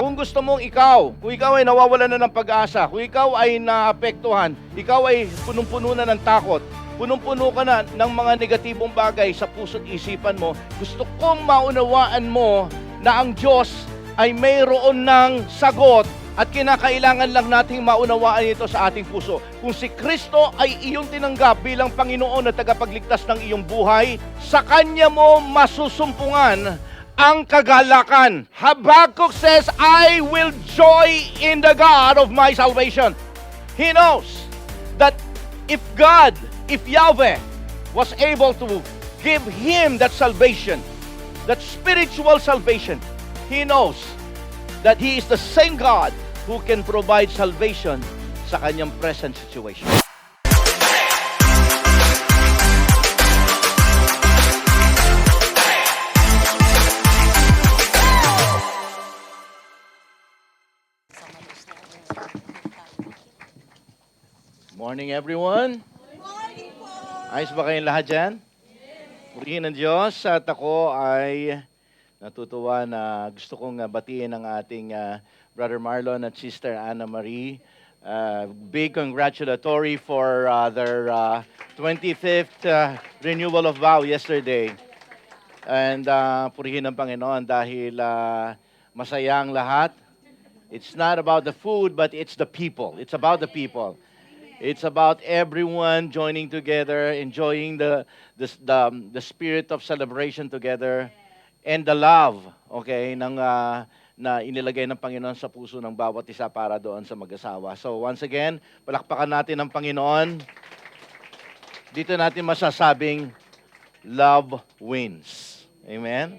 Kung gusto mong kung ikaw ay nawawalan na ng pag-asa, kung ikaw ay naapektuhan, ikaw ay punong-puno na ng takot, punong-puno ka na ng mga negatibong bagay sa puso't isipan mo, gusto kong maunawaan mo na ang Diyos ay mayroon ng sagot at kinakailangan lang nating maunawaan ito sa ating puso. Kung si Kristo ay iyong tinanggap bilang Panginoon at tagapagligtas ng iyong buhay, sa Kanya mo masusumpungan ang kagalakan. Habakkuk says, I will joy in the God of my salvation. He knows that if Yahweh was able to give him that salvation, that spiritual salvation, he knows that he is the same God who can provide salvation sa kanyang present situation. Morning everyone. Morning po! Ayos ba kayong lahat dyan? Purihin ng Diyos at ako ay natutuwa na gusto kong batiin ang ating Brother Marlon at Sister Anna Marie. Big congratulatory for their 25th renewal of vow yesterday. And purihin ng Panginoon dahil masaya ang lahat. It's not about the food but it's the people. It's about the people. It's about everyone joining together, enjoying the spirit of celebration together, and the love, okay, na inilagay ng Panginoon sa puso ng bawat isa para doon sa mag-asawa. So once again, palakpakan natin ang Panginoon. Dito natin masasabing, love wins. Amen?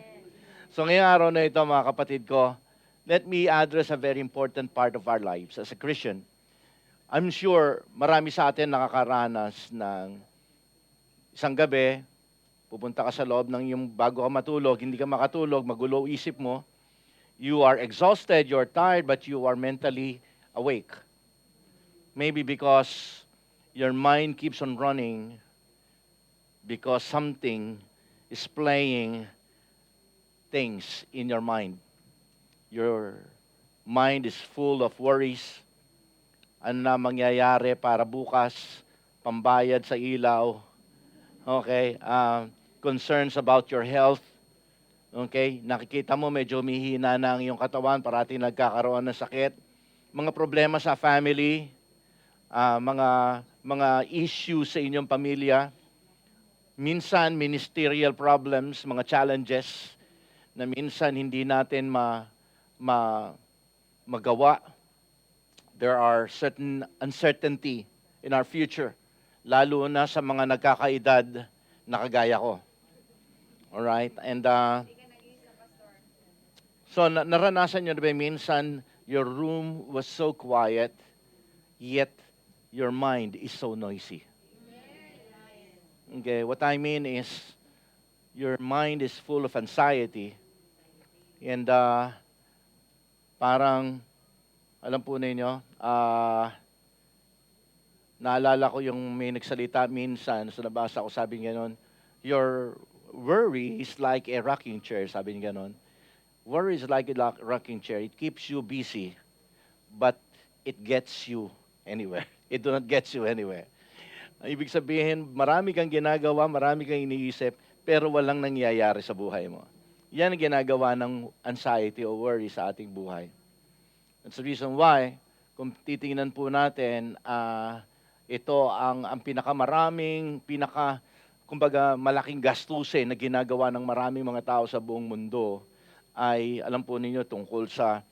So ngayong araw na ito, mga kapatid ko, let me address a very important part of our lives as a Christian. I'm sure marami sa atin nakakaranas ng isang gabi, pupunta ka sa loob ng yung bago ka matulog, hindi ka makatulog, magulo isip mo, you are exhausted, you're tired, but you are mentally awake. Maybe because your mind keeps on running because something is playing things in your mind. Your mind is full of worries. Ano na mangyayari para bukas, pambayad sa ilaw, okay, concerns about your health, okay, nakikita mo medyo mihina na ang iyong katawan, parating nagkakaroon ng sakit, mga problema sa family, mga issues sa inyong pamilya, minsan ministerial problems, mga challenges na minsan hindi natin magawa. There are certain uncertainty in our future, lalo na sa mga nagkakaedad na kagaya ko. Alright? And so naranasan nyo na ba minsan your room was so quiet, yet your mind is so noisy? Okay, what I mean is your mind is full of anxiety and parang alam po ninyo, naalala ko yung may nagsalita minsan, so nabasa ko, sabi niya gano'n, your worry is like a rocking chair, sabi niya gano'n. Worry is like a rocking chair. It keeps you busy, but it gets you anywhere. It do not get you anywhere. Ibig sabihin, marami kang ginagawa, marami kang iniisip, pero walang nangyayari sa buhay mo. Yan ang ginagawa ng anxiety o worry sa ating buhay. That's the reason why, kung titingnan po natin, ito ang pinakamaraming, kumbaga malaking gastusin na ginagawa ng maraming mga tao sa buong mundo ay, alam po ninyo, tungkol sa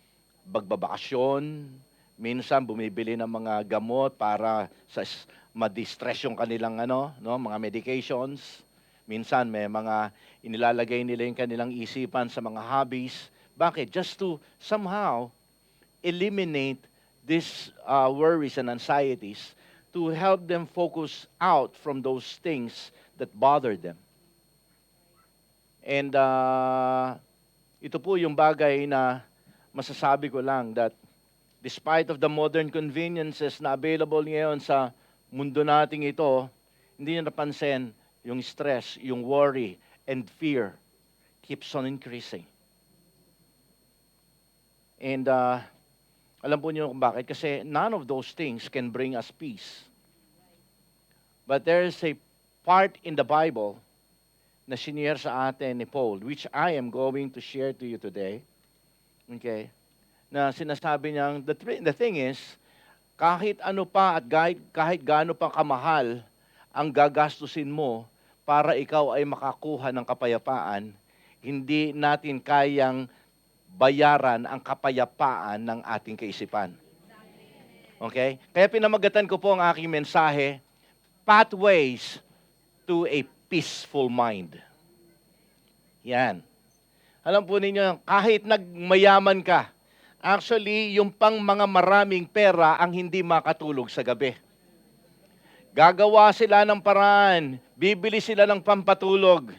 bagbabakasyon, minsan bumibili ng mga gamot para sa ma-distress yung kanilang mga medications. Minsan may mga inilalagay nila yung kanilang isipan sa mga hobbies. Bakit? Just to somehow eliminate these worries and anxieties to help them focus out from those things that bother them. And ito po yung bagay na masasabi ko lang that despite of the modern conveniences na available ngayon sa mundo nating ito, hindi nyo napansin yung stress, yung worry, and fear keeps on increasing. And alam po niyo kung bakit? Kasi none of those things can bring us peace. But there is a part in the Bible na shinare sa atin ni Paul, which I am going to share to you today. Okay? Na sinasabi niyang, the thing is, kahit ano pa at kahit gaano pa kamahal ang gagastusin mo para ikaw ay makakuha ng kapayapaan, hindi natin kayang bayaran ang kapayapaan ng ating kaisipan. Okay? Kaya pinamagatan ko po ang aking mensahe, Pathways to a Peaceful Mind. Yan. Alam po ninyo, kahit nagmayaman ka, actually, yung pang mga maraming pera ang hindi makatulog sa gabi. Gagawa sila ng paraan, bibili sila ng pampatulog.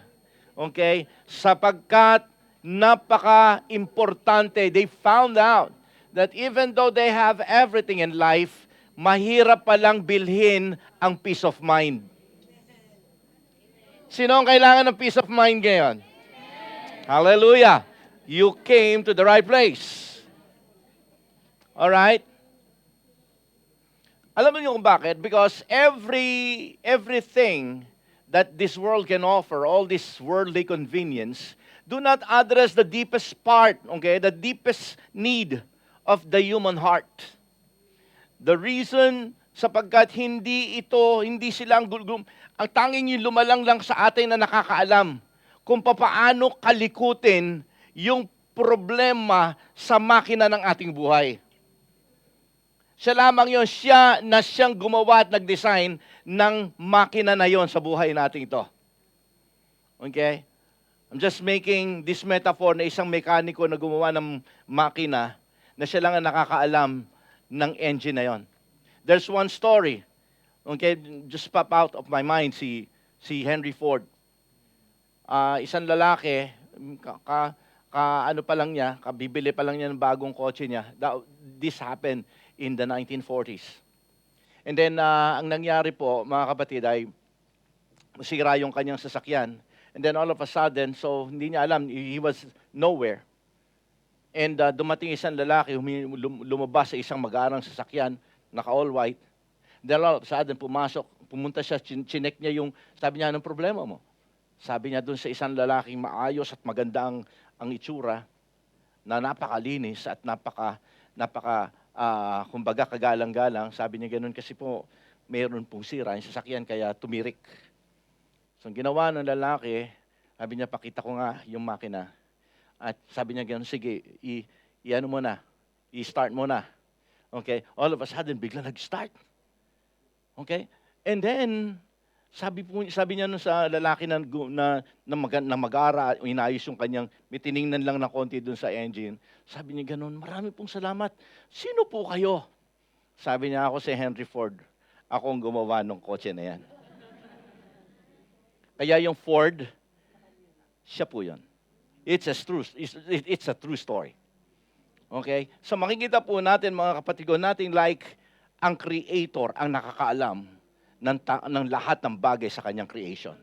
Okay? Sapagkat napaka-importante, they found out that even though they have everything in life, mahirap palang bilhin ang peace of mind. Sino ang kailangan ng peace of mind ngayon? Hallelujah! You came to the right place. Alright? Alam niyo kung bakit? Because everything that this world can offer, all this worldly convenience, do not address the deepest part, okay? The deepest need of the human heart. The reason sapagkat hindi sila ang tanging yung lumalang lang sa atin na nakakaalam kung paano kalikutin yung problema sa makina ng ating buhay. Siya lamang yun, siyang gumawa at nag-design ng makina na yon sa buhay natin ito. Okay? I'm just making this metaphor na isang mekaniko na gumawa ng makina na siya lang ang nakakaalam ng engine na yon. There's one story, okay, just pop out of my mind, si Henry Ford. Isang lalaki, ano pa lang niya, kabibili pa lang niya ng bagong kotse niya. This happened in the 1940s. And then, ang nangyari po, mga kapatid, ay masira yung kanyang sasakyan. And then all of a sudden, so hindi niya alam, he was nowhere. And dumating isang lalaki, lumabas sa isang mag-aarang sasakyan, naka-all white. Then all of a sudden, pumunta siya, chinek niya yung, sabi niya, anong problema mo? Sabi niya dun sa isang lalaking maayos at maganda ang itsura, na napakalinis at kumbaga kagalang-galang. Sabi niya ganun kasi po, mayroon pong sira yung sasakyan, kaya tumirik. So, ang ginawa ng lalaki, sabi niya, pakita ko nga yung makina. At sabi niya gano'n, sige, i-ano mo na, i-start mo na. Okay? All of a sudden, bigla nag-start. Okay? And then, sabi niya nun sa lalaki na mag-ara, inayos yung kanyang, may tiningnan lang na konti dun sa engine. Sabi niya gano'n, marami pong salamat. Sino po kayo? Sabi niya, ako si Henry Ford. Ako ang gumawa ng kotse na yan. Kaya yung Ford, siya po yun. It's a true story. Okay? So makikita po natin, mga kapatid ko, natin like ang Creator ang nakakaalam ng lahat ng bagay sa kanyang creation.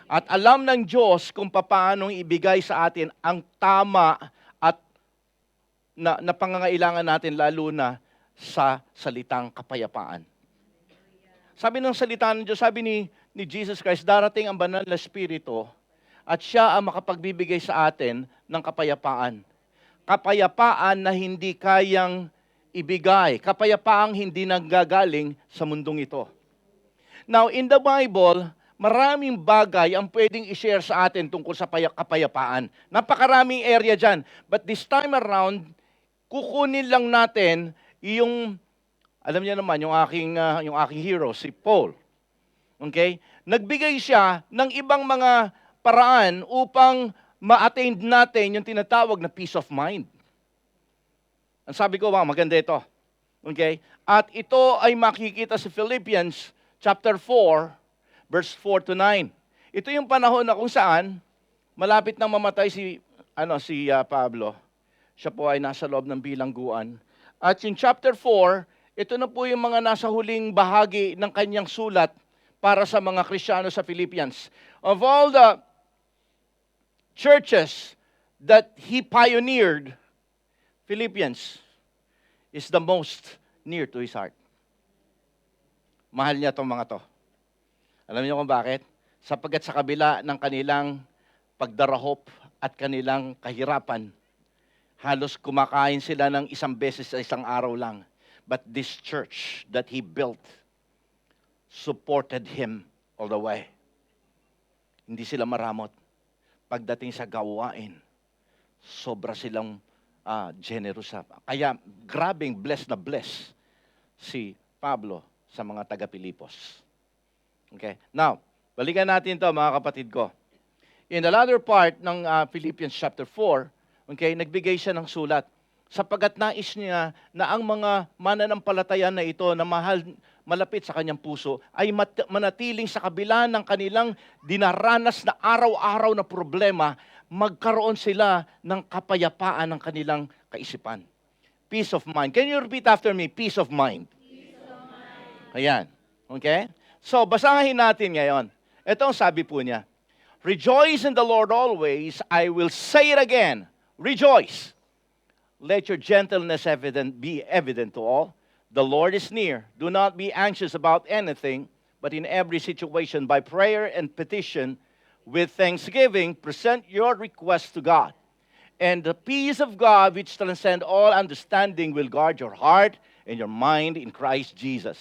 At alam ng Diyos kung paano ibigay sa atin ang tama at na pangangailangan natin, lalo na sa salitang kapayapaan. Sabi ng salita ng Diyos, sabi ni Jesus Christ, darating ang banal na Espiritu at siya ang makapagbibigay sa atin ng kapayapaan. Kapayapaan na hindi kayang ibigay. Kapayapaang hindi nanggagaling sa mundong ito. Now, in the Bible, maraming bagay ang pwedeng i-share sa atin tungkol sa kapayapaan. Napakaraming area dyan. But this time around, kukunin lang natin yung, alam niya naman, yung aking hero, si Paul. Okay? Nagbigay siya ng ibang mga paraan upang ma-attain natin yung tinatawag na peace of mind. Ang sabi ko, wow, maganda ito. Okay? At ito ay makikita sa Philippians chapter 4, verse 4 to 9. Ito yung panahon na kung saan malapit nang mamatay si Pablo. Siya po ay nasa loob ng bilangguan. At in chapter 4, ito na po yung mga nasa huling bahagi ng kanyang sulat para sa mga Kristiyano sa Philippians. Of all the churches that he pioneered, Philippians is the most near to his heart. Mahal niya itong mga to. Alam niyo kung bakit? Sapagkat sa kabila ng kanilang pagdarahop at kanilang kahirapan, halos kumakain sila ng isang beses sa isang araw lang. But this church that he built supported him all the way. Hindi sila maramot. Pagdating sa gawain, sobra silang generous. Kaya grabing blessed na blessed si Pablo sa mga taga-Pilipos. Okay? Now, balikan natin to mga kapatid ko. In the latter part ng Philippians chapter 4, okay, nagbigay siya ng sulat. Sapagkat nais niya na ang mga mananampalataya na ito na malapit sa kanyang puso ay manatiling sa kabila ng kanilang dinaranas na araw-araw na problema, magkaroon sila ng kapayapaan ng kanilang kaisipan. Peace of mind. Can you repeat after me? Peace of mind. Peace of mind. Ayan. Okay? So, basahin natin ngayon. Ito ang sabi po niya. Rejoice in the Lord always. I will say it again. Rejoice. Let your gentleness be evident to all. The Lord is near. Do not be anxious about anything, but in every situation, by prayer and petition, with thanksgiving, present your requests to God. And the peace of God, which transcends all understanding, will guard your heart and your mind in Christ Jesus.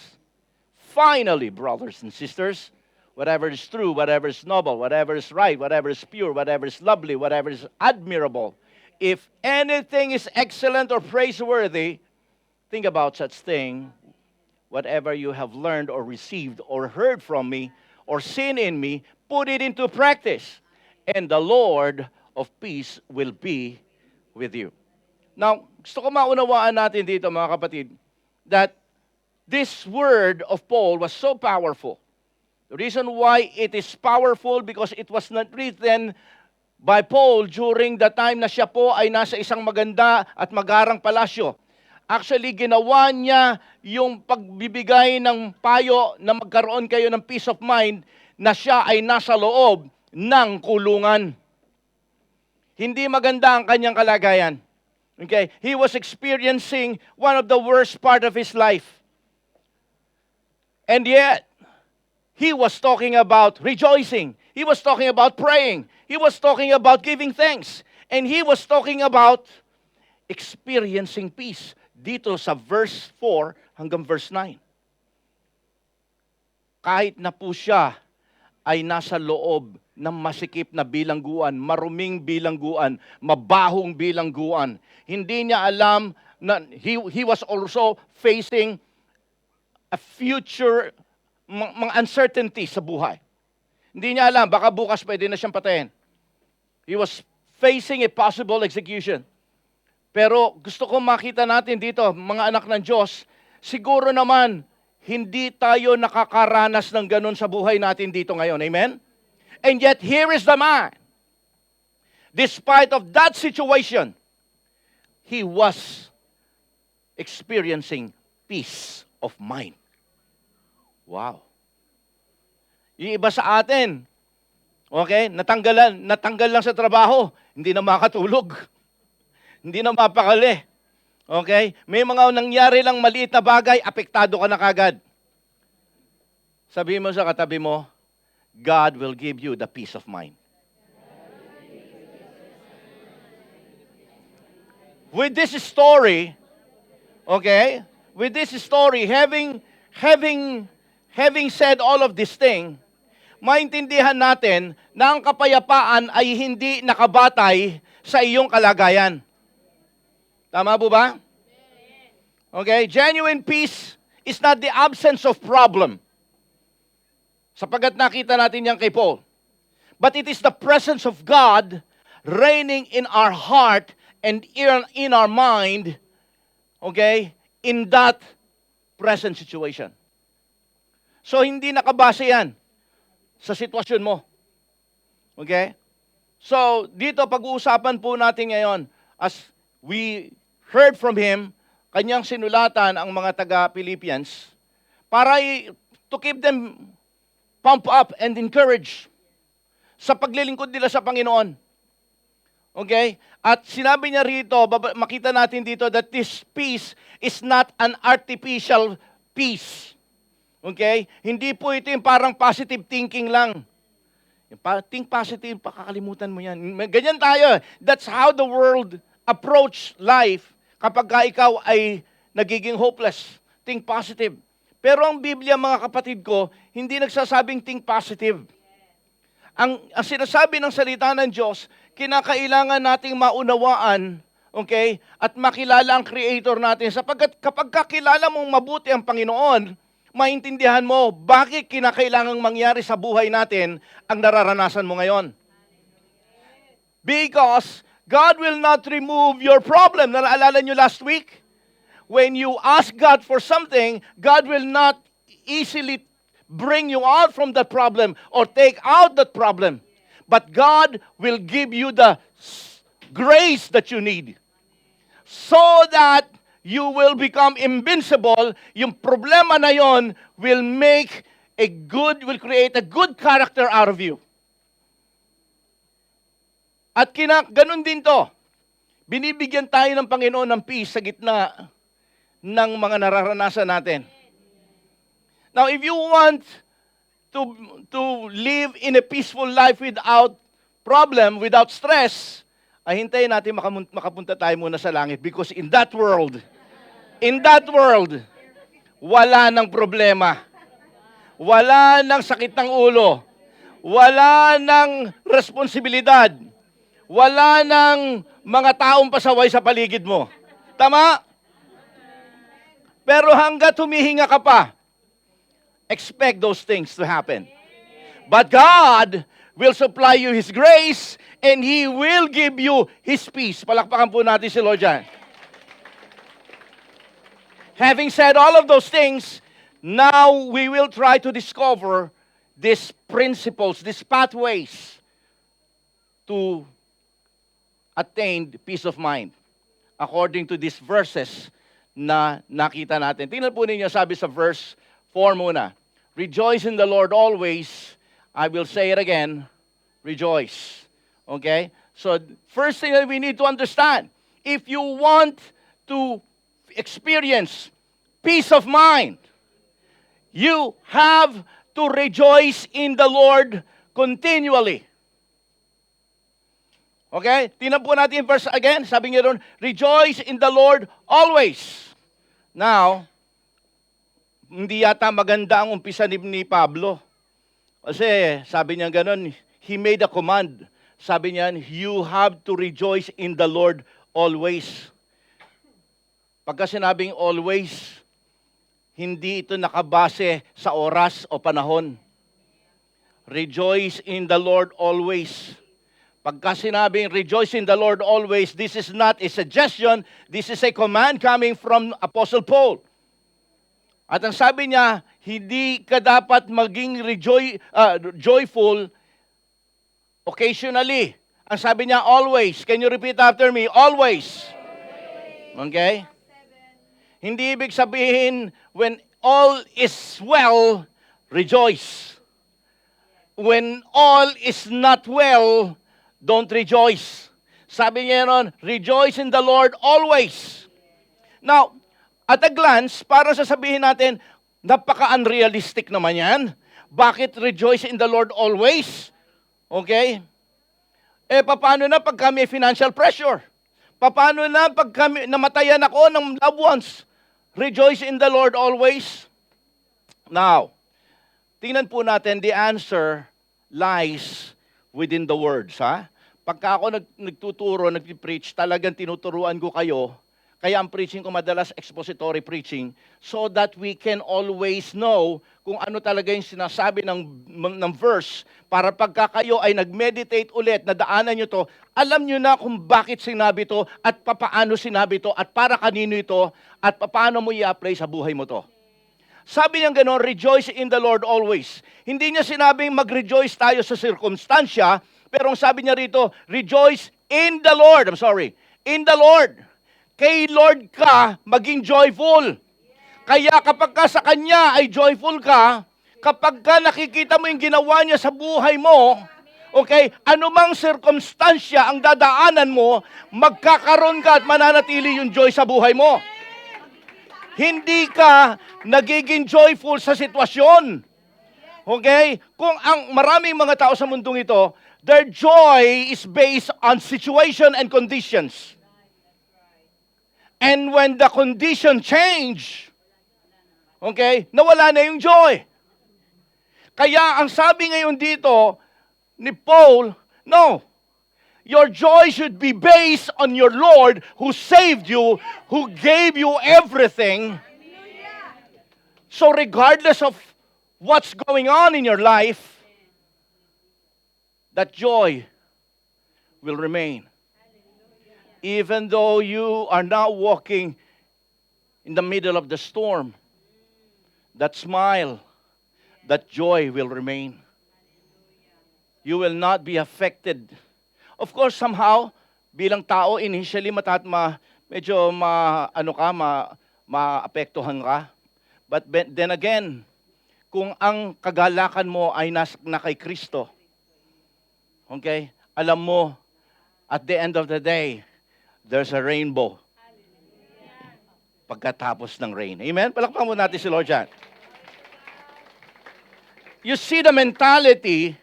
Finally, brothers and sisters, whatever is true, whatever is noble, whatever is right, whatever is pure, whatever is lovely, whatever is admirable, if anything is excellent or praiseworthy, think about such thing. Whatever you have learned or received or heard from me or seen in me, put it into practice, and the Lord of peace will be with you. Now, gusto ko maunawaan natin dito mga kapatid, that this word of Paul was so powerful. The reason why it is powerful because it was not written by Paul during the time na siya po ay nasa isang maganda at magarang palasyo. Actually, ginawa niya yung pagbibigay ng payo na magkaroon kayo ng peace of mind na siya ay nasa loob ng kulungan. Hindi maganda ang kanyang kalagayan. Okay? He was experiencing one of the worst part of his life. And yet, he was talking about rejoicing. He was talking about praying. He was talking about giving thanks. And he was talking about experiencing peace. Dito sa verse 4 hanggang verse 9. Kahit na po siya ay nasa loob ng masikip na bilangguan, maruming bilangguan, mabahong bilangguan. Hindi niya alam na he was also facing a future mga uncertainty sa buhay. Hindi niya alam, baka bukas pwede na siyang patayin. He was facing a possible execution. Pero gusto ko makita natin dito, mga anak ng Diyos, siguro naman, hindi tayo nakakaranas ng ganun sa buhay natin dito ngayon. Amen? And yet, here is the man. Despite of that situation, he was experiencing peace of mind. Wow. Yung iba sa atin, okay, natanggal lang sa trabaho, hindi na makatulog. Hindi na mapakali. Okay? May mga nangyari lang maliit na bagay, apektado ka na kagad. Sabihin mo sa katabi mo, God will give you the peace of mind. With this story, okay, with this story, having said all of this thing, maintindihan natin na ang kapayapaan ay hindi nakabatay sa iyong kalagayan. Tama po ba? Okay, genuine peace is not the absence of problem. Sapagkat nakita natin yan kay Paul. But it is the presence of God reigning in our heart and in our mind, okay, in that present situation. So, hindi nakabase yan sa sitwasyon mo. Okay? So, dito pag-uusapan po natin ngayon, as we heard from him, kanyang sinulatan ang mga taga-Philippians para to keep them pump up and encourage sa paglilingkod nila sa Panginoon. Okay? At sinabi niya rito, makita natin dito that this peace is not an artificial peace. Okay? Hindi po ito yung parang positive thinking lang. Think positive, pakakalimutan mo yan. Ganyan tayo. That's how the world approach life kapag ka ikaw ay nagiging hopeless. Think positive. Pero ang Biblia, mga kapatid ko, hindi nagsasabing think positive. Ang sinasabi ng salita ng Diyos, kinakailangan nating maunawaan, okay, at makilala ang Creator natin. Sapagkat kapag kakilala mong mabuti ang Panginoon, maintindihan mo bakit kinakailangang mangyari sa buhay natin ang nararanasan mo ngayon. Because God will not remove your problem. Naalala nyo last week? When you ask God for something, God will not easily bring you out from that problem or take out that problem. But God will give you the grace that you need so that you will become invincible. Yung problema na yon will create a good character out of you. At ganun din to. Binibigyan tayo ng Panginoon ng peace sa gitna ng mga nararanasan natin. Now, if you want to live in a peaceful life without problem, without stress, ay hintayin natin makapunta tayo muna sa langit because in that world, wala nang problema. Wala nang sakit ng ulo. Wala nang responsibilidad. Wala nang mga taong pasaway sa paligid mo. Tama? Pero hanggat humihinga ka pa, expect those things to happen. But God will supply you His grace and He will give you His peace. Palakpakan po natin si Lord dyan. Having said all of those things, now we will try to discover these principles, these pathways to attain peace of mind according to these verses na nakita natin. Tingnan po ninyo, sabi sa verse 4 muna. Rejoice in the Lord always. I will say it again, rejoice. Okay? So, first thing that we need to understand, if you want to experience peace of mind, you have to rejoice in the Lord continually. Okay? Tingnan po natin yung verse again. Sabi niya doon, rejoice in the Lord always. Now, hindi yata maganda ang umpisa ni Pablo. Kasi sabi niya gano'n, he made a command. Sabi niya, you have to rejoice in the Lord always. Pagka sinabing always, hindi ito nakabase sa oras o panahon. Rejoice in the Lord always. Pagka sinabing rejoice in the Lord always, this is not a suggestion, this is a command coming from Apostle Paul. At ang sabi niya, hindi ka dapat maging joyful occasionally. Ang sabi niya, always. Can you repeat after me? Always. Okay? Hindi ibig sabihin, when all is well, rejoice. When all is not well, don't rejoice. Sabi niya nun, rejoice in the Lord always. Now, at a glance, para sasabihin natin, napaka-unrealistic naman yan. Bakit rejoice in the Lord always? Okay? Paano na pag kami financial pressure? Paano na pag kami namatayan ako ng loved ones? Rejoice in the Lord always. Now, tingnan po natin, the answer lies within the words, ha? Pagka ako nagtuturo, nagpipreach, talagang tinuturuan ko kayo. Kaya ang preaching ko madalas expository preaching so that we can always know kung ano talaga yung sinasabi ng verse para pagka kayo ay nag-meditate ulit, nadaanan nyo to, alam nyo na kung bakit sinabi to at papaano sinabi to at para kanino ito at paano mo i-apply sa buhay mo to. Sabi niya gano'n, rejoice in the Lord always. Hindi niya sinabing mag-rejoice tayo sa sirkumstansya, pero ang sabi niya rito, rejoice in the Lord. In the Lord. Kay Lord ka, maging joyful. Kaya kapag ka sa Kanya ay joyful ka, kapag ka nakikita mo yung ginawa niya sa buhay mo, Okay? Anumang sirkumstansya ang dadaanan mo, magkakaroon ka at mananatili yung joy sa buhay mo. Hindi ka nagiging joyful sa sitwasyon. Okay? Kung ang maraming mga tao sa mundong ito, their joy is based on situation and conditions. And when the condition change, okay, nawala na yung joy. Kaya ang sabi ngayon dito ni Paul, no, your joy should be based on your Lord who saved you, who gave you everything. So regardless of what's going on in your life, that joy will remain. Even though you are now walking in the middle of the storm, that smile, that joy will remain. You will not be affected. Of course, somehow, bilang tao, initially, medyo maapektuhan ka. But then again, kung ang kagalakan mo ay na kay Kristo, okay, alam mo, at the end of the day, there's a rainbow pagkatapos ng rain. Amen? Palakpakan mo natin si Lord dyan. You see the mentality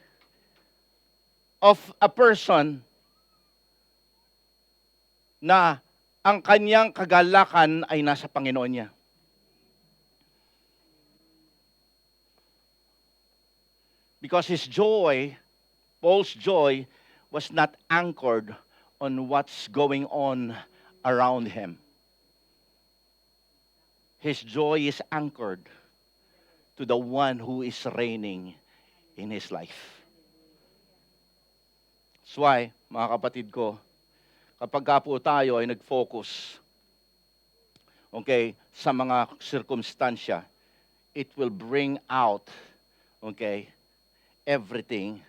of a person na ang kanyang kagalakan ay nasa Panginoon niya. Because his joy, Paul's joy, was not anchored on what's going on around him. His joy is anchored to the one who is reigning in his life. That's why, mga kapatid ko, kapag ka po tayo ay nag-focus, okay, sa mga circumstansya, it will bring out, okay, everything,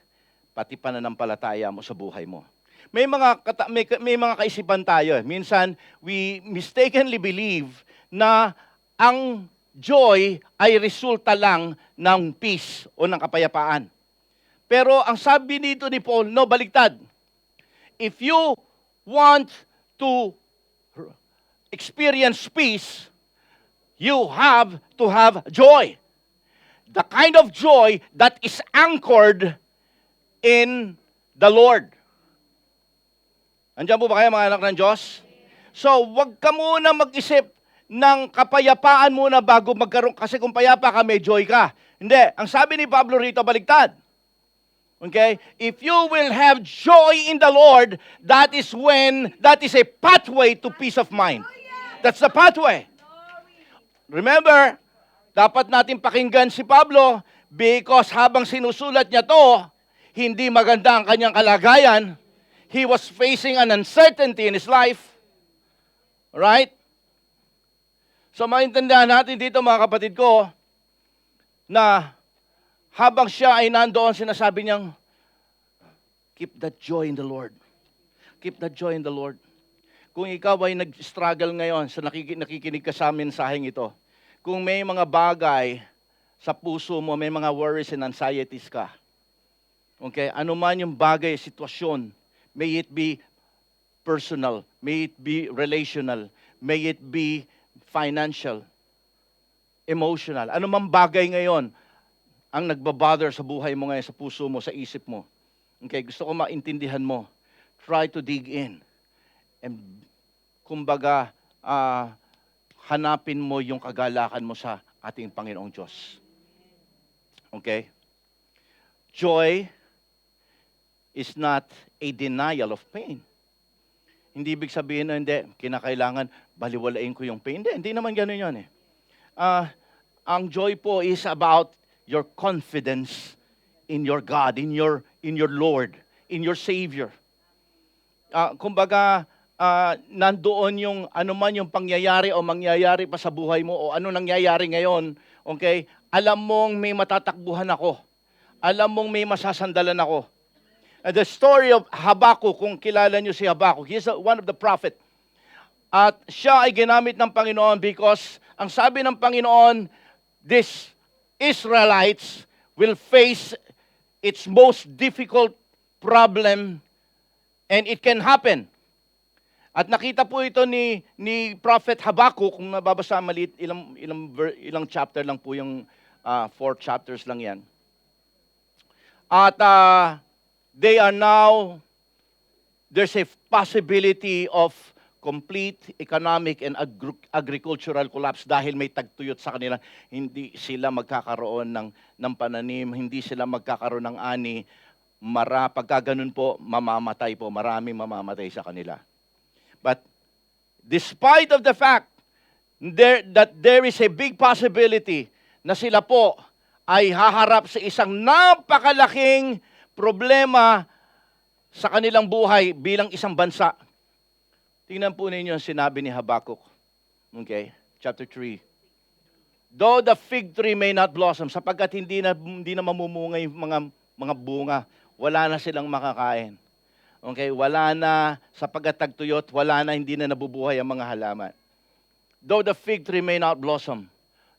pati pananampalataya mo sa buhay mo. May mga kaisipan tayo. Minsan, we mistakenly believe na ang joy ay resulta lang ng peace o ng kapayapaan. Pero ang sabi dito ni Paul, no, baliktad. If you want to experience peace, you have to have joy. The kind of joy that is anchored in the Lord. Andiyan po ba kayo mga anak ng Diyos? So, wag ka muna mag-isip ng kapayapaan muna bago magkaroon. Kasi kung payapa ka, may joy ka. Hindi. Ang sabi ni Pablo rito, baliktad. Okay? If you will have joy in the Lord, that is a pathway to peace of mind. That's the pathway. Remember, dapat natin pakinggan si Pablo because habang sinusulat niya to, hindi maganda ang kanyang kalagayan. He was facing an uncertainty in his life. Right? So maintindihan natin dito mga kapatid ko na habang siya ay nandoon, sinasabi niyang, keep that joy in the Lord. Keep that joy in the Lord. Kung ikaw ay nag-struggle ngayon sa nakikinig ka sa mensaheng ito, kung may mga bagay sa puso mo, may mga worries and anxieties ka, okay, ano man yung bagay, sitwasyon, may it be personal, may it be relational, may it be financial, emotional, ano man bagay ngayon ang nagbabother sa buhay mo ngayon, sa puso mo, sa isip mo. Okay, gusto ko maintindihan mo. Try to dig in. And kumbaga, hanapin mo yung kagalakan mo sa ating Panginoong Diyos. Okay? Joy is not a denial of pain. Hindi ibig sabihin na hindi, kinakailangan baliwalain ko yung pain. Hindi naman ganun yun eh. Ang joy po is about your confidence in your God, in your Lord, in your Savior. Kumbaga, nandoon yung ano man yung pangyayari o mangyayari pa sa buhay mo o ano nangyayari ngayon, okay? Alam mong may matatakbuhan ako. Alam mong may masasandalan ako. The story of Habakkuk, kung kilala niyo si Habakkuk, he is one of the prophet. At siya ay ginamit ng Panginoon because ang sabi ng Panginoon, these Israelites will face its most difficult problem, and it can happen. At nakita po ito ni Prophet Habakkuk, kung mababasa maliit, ilang chapter lang po yung 4 chapters lang yan. At there's a possibility of complete economic and agricultural collapse dahil may tagtuyot sa kanila. Hindi sila magkakaroon ng pananim, hindi sila magkakaroon ng ani. Pagka ganun po, mamamatay po. Maraming mamamatay sa kanila. But despite of the fact that there is a big possibility na sila po ay haharap sa isang napakalaking problema sa kanilang buhay bilang isang bansa. Tingnan po ninyo ang sinabi ni Habakkuk. Okay, chapter 3. Though the fig tree may not blossom, sapagkat hindi na mamumunga yung mga bunga, wala na silang makakain. Okay, wala na sapagkat tagtuyot, hindi na nabubuhay ang mga halaman. Though the fig tree may not blossom,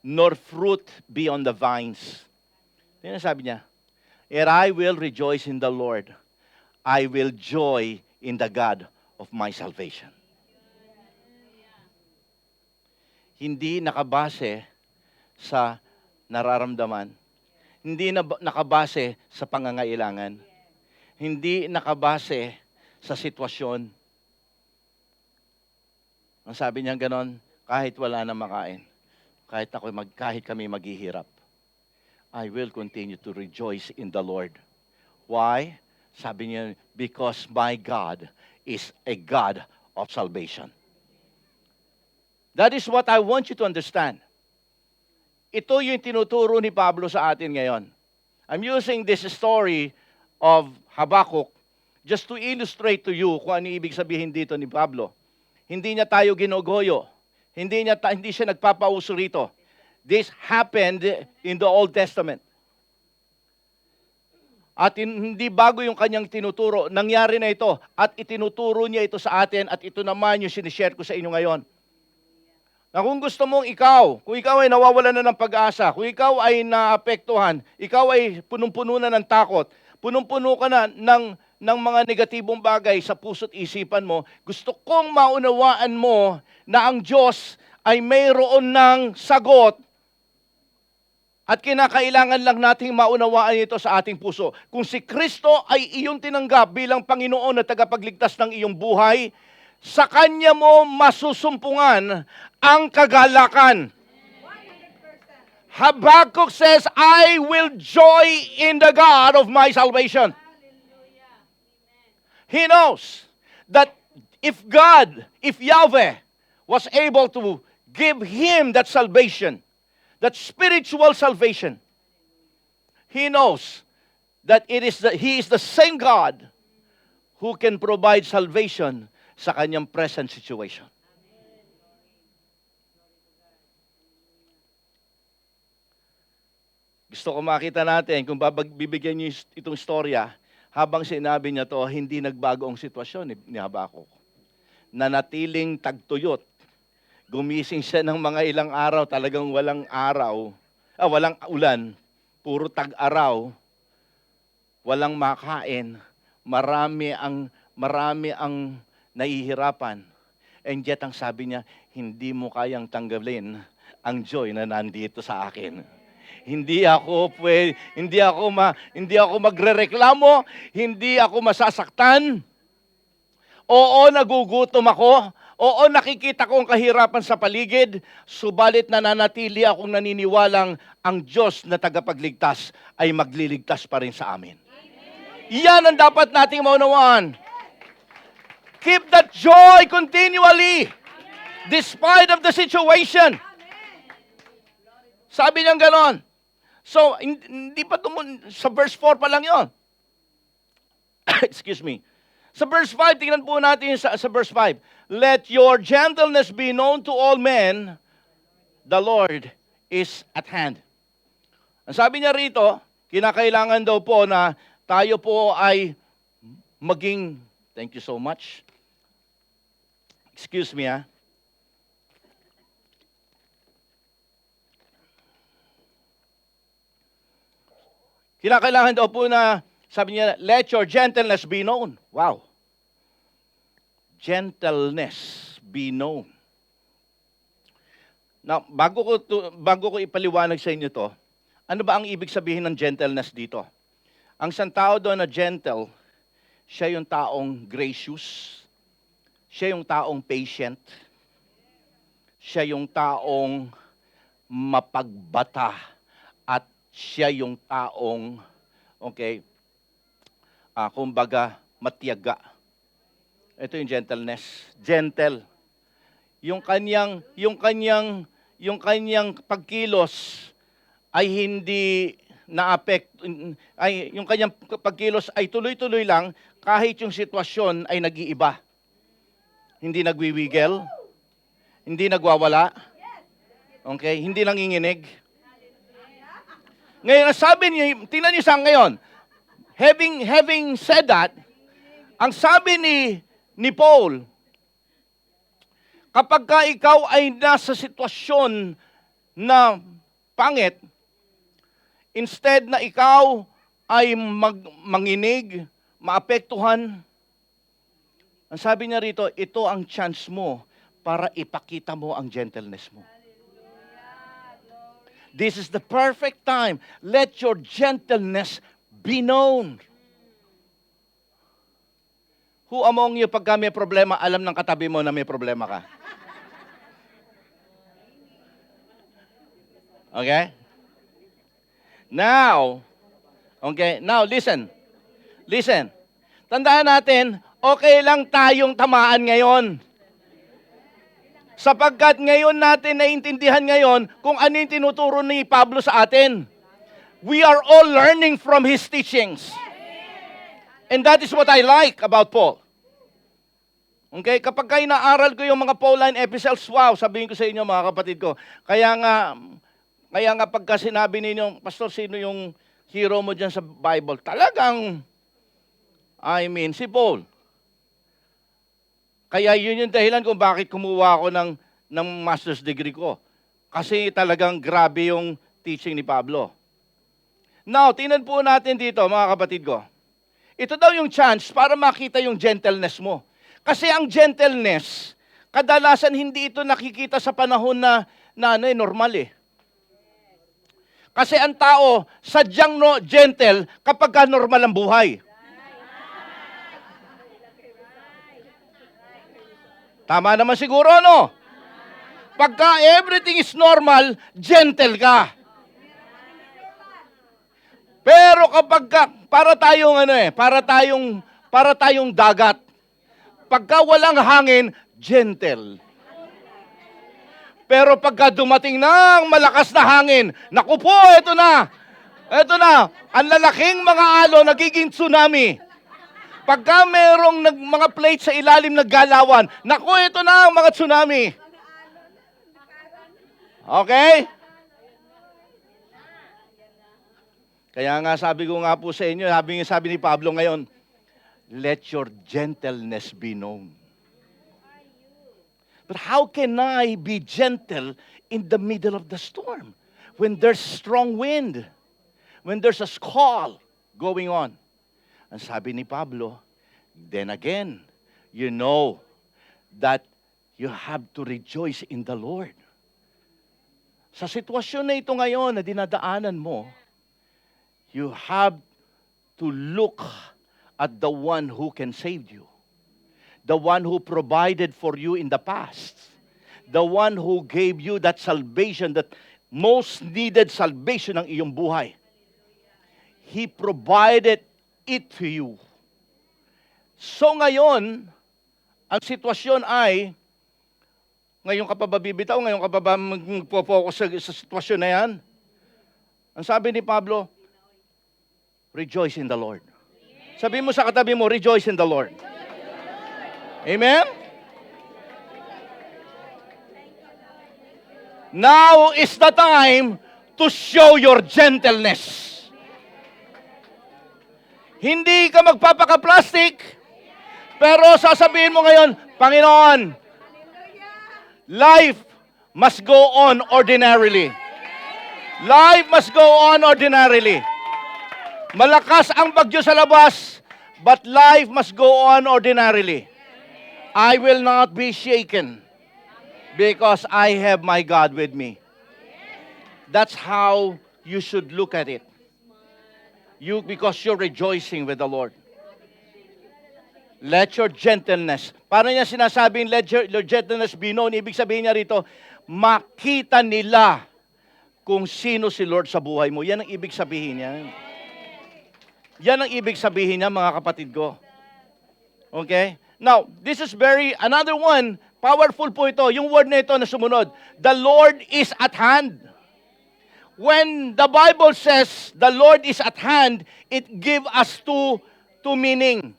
nor fruit be on the vines. Tingnan sabi niya, yet I will rejoice in the Lord. I will joy in the God of my salvation. Hindi nakabase sa nararamdaman. Hindi nakabase sa pangangailangan. Hindi nakabase sa sitwasyon. Ang sabi niya ganon, kahit wala na makain, kahit kami maghihirap, I will continue to rejoice in the Lord. Why? Sabi niya, because my God is a God of salvation. That is what I want you to understand. Ito yung tinuturo ni Pablo sa atin ngayon. I'm using this story of Habakkuk just to illustrate to you kung ano ibig sabihin dito ni Pablo. Hindi niya tayo ginogoyo. Hindi siya nagpapauso rito. This happened in the Old Testament. At hindi bago yung kanyang tinuturo. Nangyari na ito. At itinuturo niya ito sa atin. At ito naman yung sinishare ko sa inyo ngayon. Na kung gusto mong kung ikaw ay nawawalan na ng pag-asa, kung ikaw ay naapektuhan, ikaw ay punong-puno na ng takot, punong-puno ka na ng mga negatibong bagay sa puso't isipan mo, gusto kong maunawaan mo na ang Diyos ay mayroon ng sagot at kinakailangan lang nating maunawaan ito sa ating puso. Kung si Kristo ay iyong tinanggap bilang Panginoon at tagapagligtas ng iyong buhay, sa Kanya mo masusumpungan ang kagalakan. Habakkuk says, I will joy in the God of my salvation. He knows that if Yahweh was able to give him that salvation, that spiritual salvation, he knows that he is the same God who can provide salvation sa kanyang present situation. Gusto ko makita natin kung bibigyan niyo itong istorya, habang sinabi niya to, hindi nagbago ang sitwasyon ni Habakkuk. Nanatiling tagtuyot. Gumising siya ng mga ilang araw, talagang walang ulan, puro tag-araw, walang makain, marami ang nahihirapan. And yet, ang sabi niya, hindi mo kayang tanggalin ang joy na nandito sa akin. Hindi ako magrereklamo, hindi ako masasaktan. Oo, nagugutom ako. Oo, nakikita ko ang kahirapan sa paligid, subalit nananatili akong naniniwalang ang Diyos na tagapagligtas ay magliligtas pa rin sa amin. Iyan ang dapat nating maunawaan. Keep that joy continually, despite of the situation. Sabi niya ganon. So, hindi pa sa verse 4 pa lang yon. Excuse me. Sa verse 5, tingnan po natin sa verse 5. Let your gentleness be known to all men, the Lord is at hand. Ang sabi niya rito, kinakailangan daw po na tayo po ay maging, thank you so much. Excuse me, Kinakailangan daw po na Sabi niya, let your gentleness be known. Wow. Gentleness be known. Now, bago ko ipaliwanag sa inyo to, ano ba ang ibig sabihin ng gentleness dito? Ang isang tao doon na gentle, siya yung taong gracious, siya yung taong patient, siya yung taong mapagbata, at siya yung taong, kumbaga, matiyaga. Ito yung gentleness. Gentle. Yung kanyang pagkilos ay hindi yung kanyang pagkilos ay tuloy-tuloy lang kahit yung sitwasyon ay nag-iiba. Hindi nagwiwigel, hindi nagwawala, hindi nanginginig. Ngayon, sabi niya, tingnan niyo sa ngayon, having said that, ang sabi ni Paul, kapag ka ikaw ay nasa sitwasyon na pangit, instead na ikaw ay manginig, maapektuhan, ang sabi niya rito, ito ang chance mo para ipakita mo ang gentleness mo. This is the perfect time. Let your gentleness be known. Who among you, pagka may problema, alam ng katabi mo na may problema ka? Okay? Now, listen. Listen. Tandaan natin, okay lang tayong tamaan ngayon. Sapagkat ngayon natin naiintindihan ngayon kung ano yung tinuturo ni Pablo sa atin. We are all learning from his teachings. And that is what I like about Paul. Okay, kapag kayo naaral ko yung mga Pauline epistles, wow, sabihin ko sa inyo mga kapatid ko, kaya nga pagka sinabi ninyo, Pastor, sino yung hero mo dyan sa Bible? Talagang, si Paul. Kaya yun yung dahilan kung bakit kumuha ako ng master's degree ko. Kasi talagang grabe yung teaching ni Pablo. Now, tingnan po natin dito, mga kapatid ko. Ito daw yung chance para makita yung gentleness mo. Kasi ang gentleness, kadalasan hindi ito nakikita sa panahon na normal eh. Kasi ang tao, sadyang gentle kapag normal ang buhay. Tama naman siguro, no? Pagka everything is normal, gentle ka. Pero kapag para tayong dagat. Pagka walang hangin, gentle. Pero pagka dumating ng malakas na hangin, naku po, ito na, ang lalaking mga alon, nagiging tsunami. Pagka merong mga plates sa ilalim naggalawan, naku, ito na ang mga tsunami. Okay? Kaya nga sabi ko nga po sa inyo, sabi ni Pablo ngayon, let your gentleness be known. But how can I be gentle in the middle of the storm? When there's strong wind, when there's a squall going on. Ang sabi ni Pablo, then again, you know that you have to rejoice in the Lord. Sa sitwasyon na ito ngayon na dinadaanan mo, you have to look at the one who can save you. The one who provided for you in the past. The one who gave you that salvation, that most needed salvation ng iyong buhay. He provided it to you. So ngayon, ang sitwasyon ay, ngayon ka pa ba bibitaw? Ngayon ka pa ba magpo-focus sa sitwasyon na yan? Ang sabi ni Pablo, rejoice in the Lord. Sabi mo sa katabi mo, rejoice in the Lord. Amen? Now is the time to show your gentleness. Hindi ka magpapaka-plastic, pero sasabihin mo ngayon, Panginoon, life must go on ordinarily. Life must go on ordinarily. Malakas ang bagyo sa labas, but life must go on ordinarily. I will not be shaken because I have my God with me. That's how you should look at it. Because you're rejoicing with the Lord. Let your gentleness, parang niya sinasabing, let your gentleness be known. Ibig sabihin niya rito, makita nila kung sino si Lord sa buhay mo. Yan ang ibig sabihin niya. Yan ang ibig sabihin niya, mga kapatid ko. Okay? Now, this is another one, powerful po ito. Yung word na ito na sumunod. The Lord is at hand. When the Bible says the Lord is at hand, it gives us two meaning.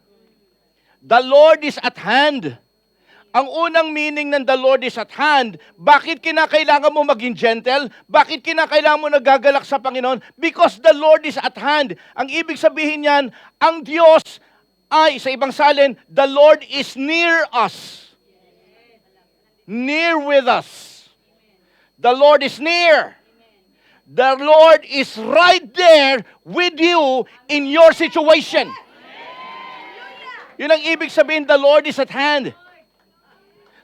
The Lord is at hand. Ang unang meaning ng the Lord is at hand, bakit kinakailangan mo maging gentle? Bakit kinakailangan mo nagagalak sa Panginoon? Because the Lord is at hand. Ang ibig sabihin niyan, ang Diyos ay, sa ibang salin, the Lord is near us. Near with us. The Lord is near. The Lord is right there with you in your situation. Yun ang ibig sabihin, the Lord is at hand.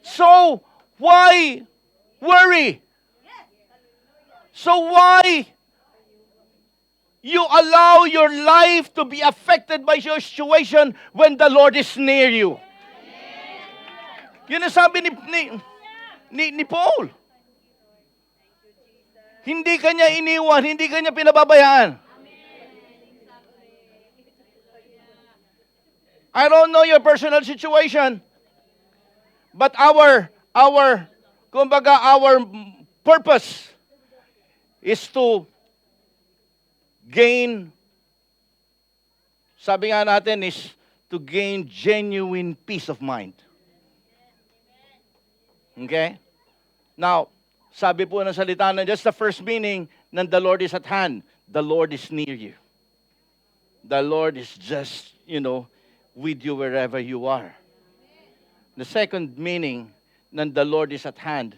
So, why worry? So why you allow your life to be affected by your situation when the Lord is near you? Yun ang sabi ni Paul. Hindi kanya iniwan, hindi kanya pinababayaan. I don't know your personal situation. But our purpose is to gain, sabi nga natin, is to gain genuine peace of mind. Okay? Now, sabi po ng salita na just the first meaning ng the Lord is at hand. The Lord is near you. The Lord is just, with you wherever you are. The second meaning ng the Lord is at hand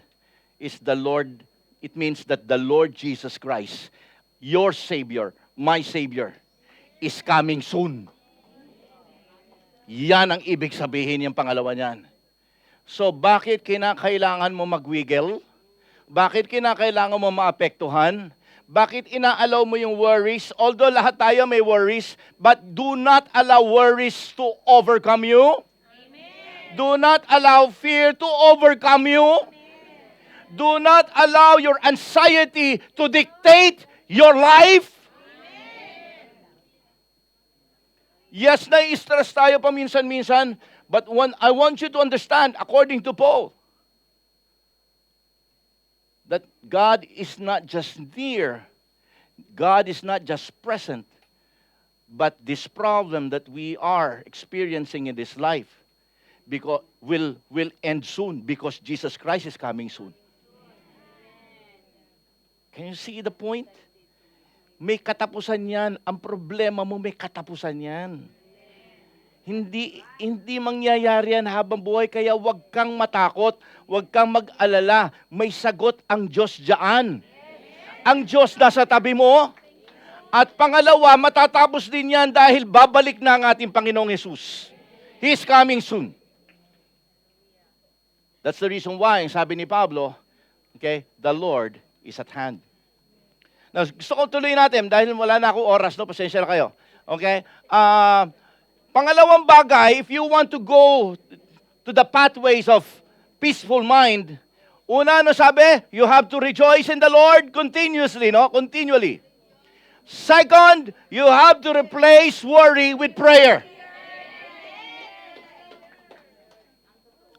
is it means that the Lord Jesus Christ, your Savior, my Savior, is coming soon. Yan ang ibig sabihin yung pangalawa niyan. So, bakit kinakailangan mo magwiggle? Bakit kinakailangan mo maapektuhan? Bakit inaalaw mo yung worries? Although lahat tayo may worries, but do not allow worries to overcome you. Do not allow fear to overcome you. Do not allow your anxiety to dictate your life. Yes, nai-stress tayo paminsan-minsan, but I want you to understand, according to Paul, that God is not just near, God is not just present, but this problem that we are experiencing in this life will end soon because Jesus Christ is coming soon. Can you see the point? May katapusan yan. Ang problema mo, may katapusan yan. Hindi mangyayari yan habang buhay, kaya huwag kang matakot, huwag kang mag-alala. May sagot ang Diyos diyan. Ang Diyos nasa tabi mo. At pangalawa, matatapos din yan dahil babalik na ang ating Panginoong Jesus. He is coming soon. That's the reason why, sabi ni Pablo, okay, the Lord is at hand. Now, gusto ko tuloy natin dahil wala na akong oras, no? Pasensya na kayo. Okay? Pangalawang bagay, if you want to go to the pathways of peaceful mind, una, sabi? You have to rejoice in the Lord continuously, no? Continually. Second, you have to replace worry with prayer.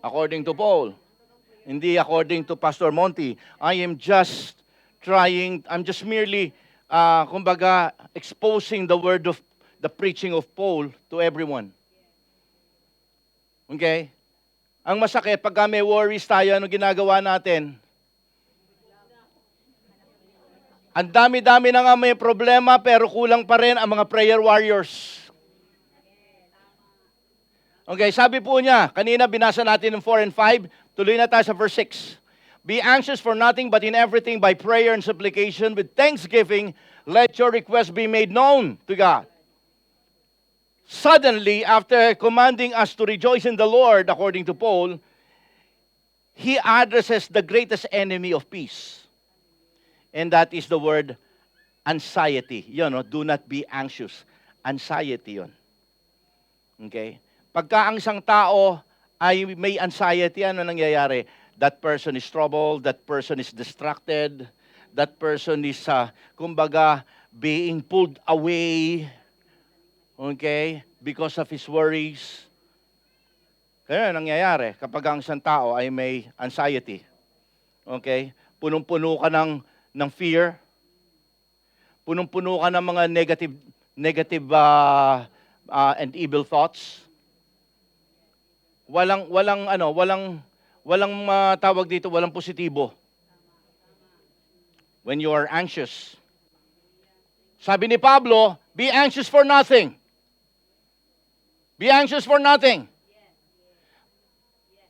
According to Paul, hindi according to Pastor Monty. I'm just merely, exposing the preaching of Paul to everyone. Okay? Ang masakit, pagka may worries tayo, ano ginagawa natin? Ang dami-dami na nga may problema, pero kulang pa rin ang mga prayer warriors. Okay, sabi po niya, kanina binasa natin ng 4 and 5, tuloy na tayo sa verse 6. Be anxious for nothing, but in everything by prayer and supplication with thanksgiving, let your requests be made known to God. suddenly, after commanding us to rejoice in the Lord, according to Paul, he addresses the greatest enemy of peace. And that is the word anxiety. Yun, no? Do not be anxious. Anxiety yun. Okay? Pagka ang isang tao ay may anxiety, ano nangyayari? That person is troubled, that person is distracted, that person is, kumbaga, being pulled away, okay, because of his worries. Kaya nangyayari kapag ang isang tao ay may anxiety. Okay? Punong-puno ka ng fear. Punong-puno ka ng mga negative and evil thoughts. Walang tawag dito, walang positibo. When you are anxious. Sabi ni Pablo, be anxious for nothing. Be anxious for nothing.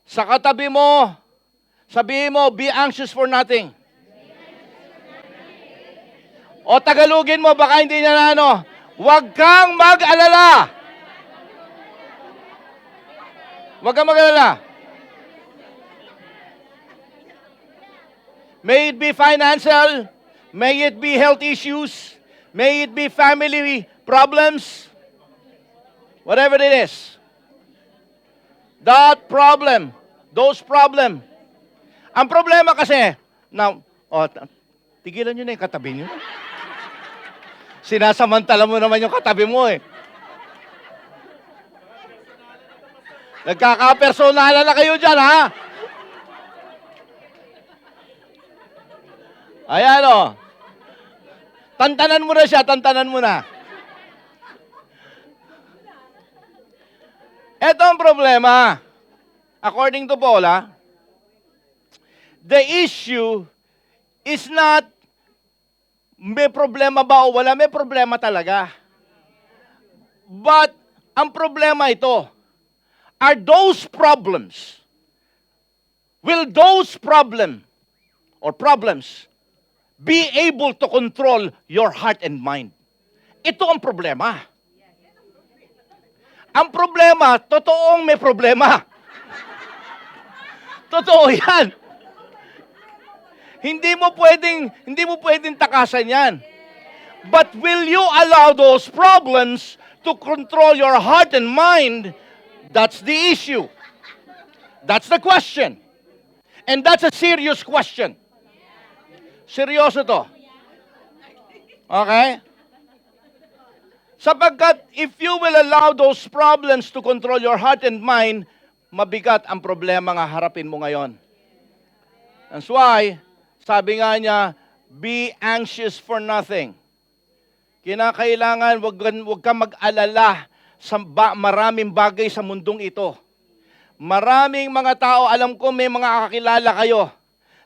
Sa katabi mo, sabihin mo, be anxious for nothing. O Tagalogin mo, baka hindi niya na ano, huwag kang mag-alala. Huwag kang mag-alala. May it be financial, may it be health issues, may it be family problems, whatever it is. That problem, those problem. Ang problema kasi, tigilan nyo na yung katabi nyo. Sinasamantala mo naman yung katabi mo eh. Nagkakapersonala na kayo dyan, ha? Ayan o. Tantanan mo na siya, tantanan mo na. Ito ang problema. According to Paul, the issue is not may problema ba o wala, may problema talaga. But, ang problema ito, are those problems, will those problems be able to control your heart and mind? Ito ang problema. Ang problema, totoong may problema. Totoo yan. Hindi mo pwedeng takasan yan. But will you allow those problems to control your heart and mind? That's the issue. That's the question. And that's a serious question. Seryoso to. Okay? Sapagkat if you will allow those problems to control your heart and mind, mabigat ang problema nga harapin mo ngayon. That's why, sabi nga niya, be anxious for nothing. Kinakailangan, wag kang mag-alala sa maraming bagay sa mundong ito. Maraming mga tao, alam ko may mga kakilala kayo.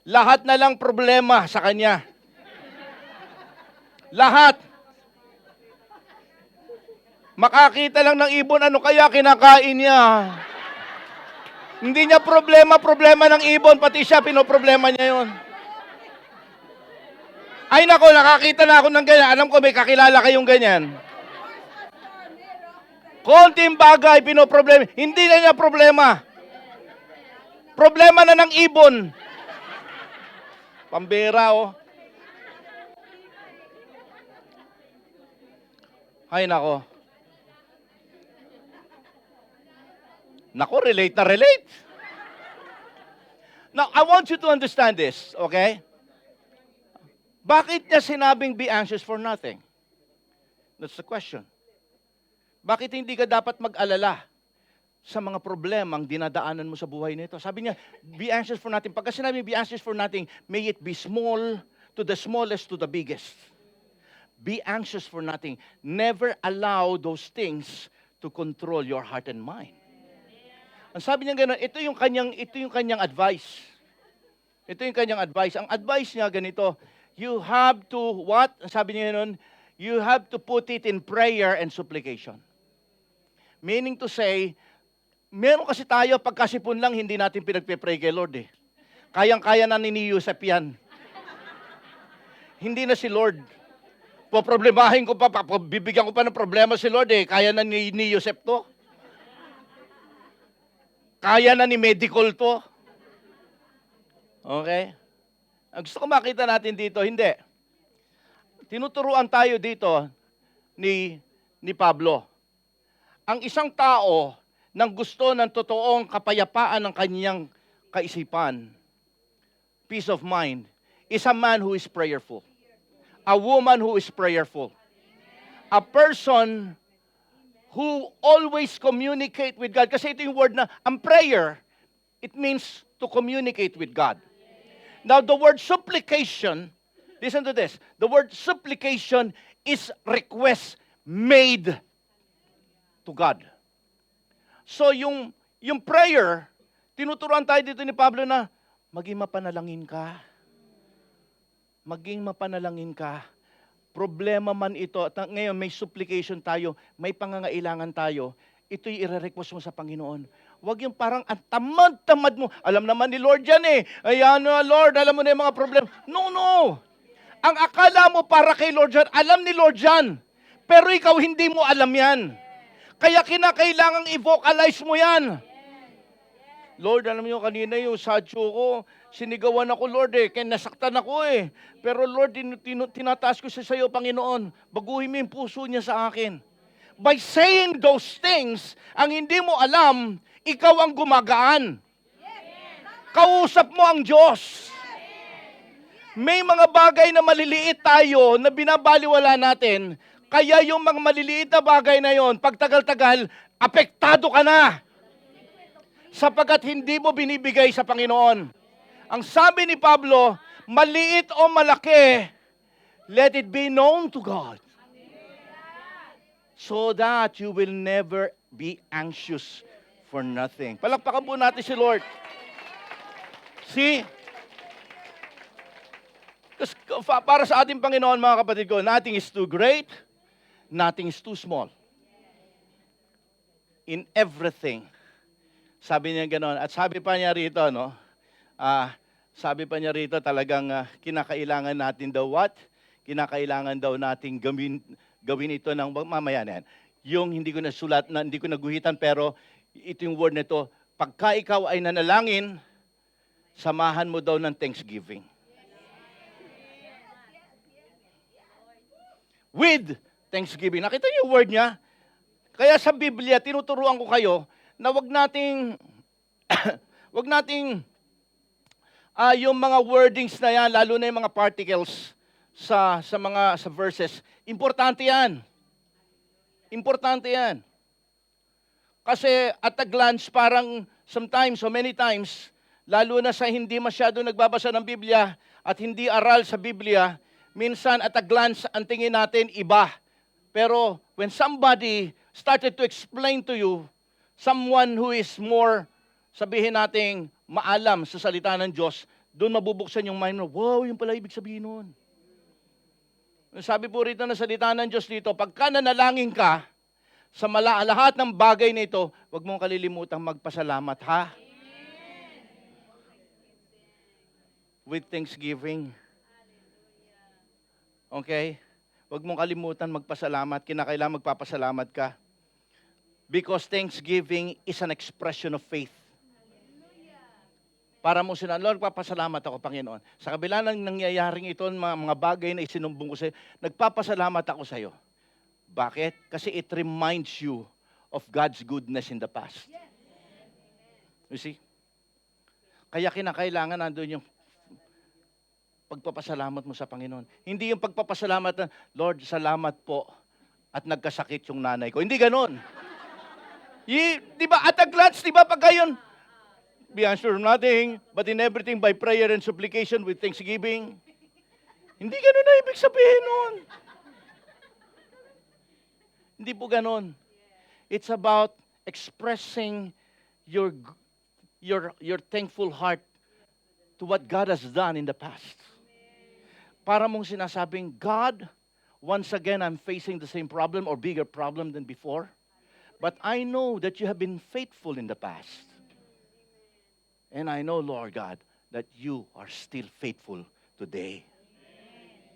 Lahat na lang problema sa kanya. Lahat. Makakita lang ng ibon, ano kaya kinakain niya? Hindi niya problema ng ibon, pati siya pinoproblema niya yon. Ay nako, nakakita na ako ng ganyan. Alam ko may kakilala kayong ganyan. Konting bagay, pinoproblema. Hindi na niya problema. Problema na ng ibon. Pambira, oh. Ay nako. Nako, relate na relate. Now, I want you to understand this, okay? Bakit niya sinabing be anxious for nothing? That's the question. Bakit hindi ka dapat mag-alala sa mga problemang dinadaanan mo sa buhay nito? Sabi niya, be anxious for nothing. Pagka sinabi, be anxious for nothing, may it be small to the smallest to the biggest. Be anxious for nothing. Never allow those things to control your heart and mind. Ang sabi niya gano'n, ito yung kanyang advice. Ito yung kanyang advice. Ang advice niya ganito, you have to, what? Ang sabi niya nun, you have to put it in prayer and supplication. Meaning to say, meron kasi tayo, pagkasipon lang, hindi natin pinagpe-pray kay Lord eh. Kayang-kaya na ni Yusef yan. Hindi na si Lord. Poproblemahin ko pa, bibigyan ko pa ng problema si Lord eh. Kaya na ni Joseph to. Kaya na ni medical to. Okay? Ang gusto ko makita natin dito, hindi. Tinuturuan tayo dito ni Pablo. Ang isang tao nang gusto ng totoong kapayapaan ng kanyang kaisipan, peace of mind, is a man who is prayerful. A woman who is prayerful. A person who always communicate with God. Kasi ito yung word na, ang prayer, it means to communicate with God. Now, the word supplication, listen to this. The word supplication is request made to God. So, yung prayer, tinuturuan tayo dito ni Pablo na, maging mapanalangin ka. Maging mapanalangin ka. Problema man ito, at ngayon may supplication tayo, may pangangailangan tayo, ito'y i-request mo sa Panginoon. Huwag yung parang ang tamad-tamad mo. Alam naman ni Lord yan eh. Ayan Lord, alam mo na yung mga problema. No. Ang akala mo para kay Lord yan, alam ni Lord yan. Pero ikaw hindi mo alam yan. Kaya kinakailangang i-vocalize mo yan. Lord, alam niyo kanina yung sadyo ko, sinigawan ako, Lord kaya nasaktan ako Pero Lord, tinataas ko sa iyo, Panginoon, baguhin mo yung puso niya sa akin. By saying those things, ang hindi mo alam, ikaw ang gumagaan. Kausap mo ang Diyos. May mga bagay na maliliit tayo na binabaliwala natin, kaya yung mga maliliit na bagay na yon, pagtagal-tagal, apektado ka na. Sapagat hindi mo binibigay sa Panginoon. Ang sabi ni Pablo, maliit o malaki, let it be known to God. So that you will never be anxious for nothing. Palakpakan po natin si Lord. See? Para sa ating Panginoon, mga kapatid ko, nothing is too great, nothing is too small. In everything. Sabi niya gano'n. At sabi pa niya rito, sabi pa niya rito talagang kinakailangan natin daw what? Kinakailangan daw natin gawin ito ng mamaya na yan. Yung hindi ko nasulat, hindi ko naguhitan, pero ito yung word nito, pagka ikaw ay nanalangin, samahan mo daw ng thanksgiving. With thanksgiving. Nakita niyo yung word niya? Kaya sa Biblia, tinuturuan ko kayo na wag nating yung mga wordings na yan, lalo na yung mga particles sa verses, importante yan. Importante yan. Kasi at a glance, parang sometimes, so many times, lalo na sa hindi masyado nagbabasa ng Biblia at hindi aral sa Biblia, minsan at a glance, ang tingin natin iba. Pero when somebody started to explain to you, someone who is more, sabihin nating, maalam sa salita ng Diyos, doon mabubuksan yung mind mo, wow, yung pala ibig sabihin nun. Sabi po rito na salita ng Diyos dito, pagka nanalangin ka, sa lahat ng bagay na ito, huwag mong kalilimutang magpasalamat, ha? With thanksgiving. Okay? Huwag mong kalimutan magpasalamat, kinakailangan magpapasalamat ka. Because thanksgiving is an expression of faith. Para mo sinabi, Lord, papasalamat ako, Panginoon. Sa kabila ng nangyayaring ito, mga bagay na isinumbong ko sa iyo, nagpapasalamat ako sa iyo. Bakit? Kasi it reminds you of God's goodness in the past. You see? Kaya kinakailangan nandun yung pagpapasalamat mo sa Panginoon. Hindi yung pagpapasalamat na, Lord, salamat po at nagkasakit yung nanay ko. Hindi ganun. Di ba, at a glance, di ba, pag gayon, be answer nothing, but in everything by prayer and supplication with thanksgiving. Hindi ganun na ibig sabihin nun. Hindi po ganun. It's about expressing your thankful heart to what God has done in the past. Para mong sinasabing, God, once again, I'm facing the same problem or bigger problem than before. But I know that you have been faithful in the past. And I know, Lord God, that you are still faithful today.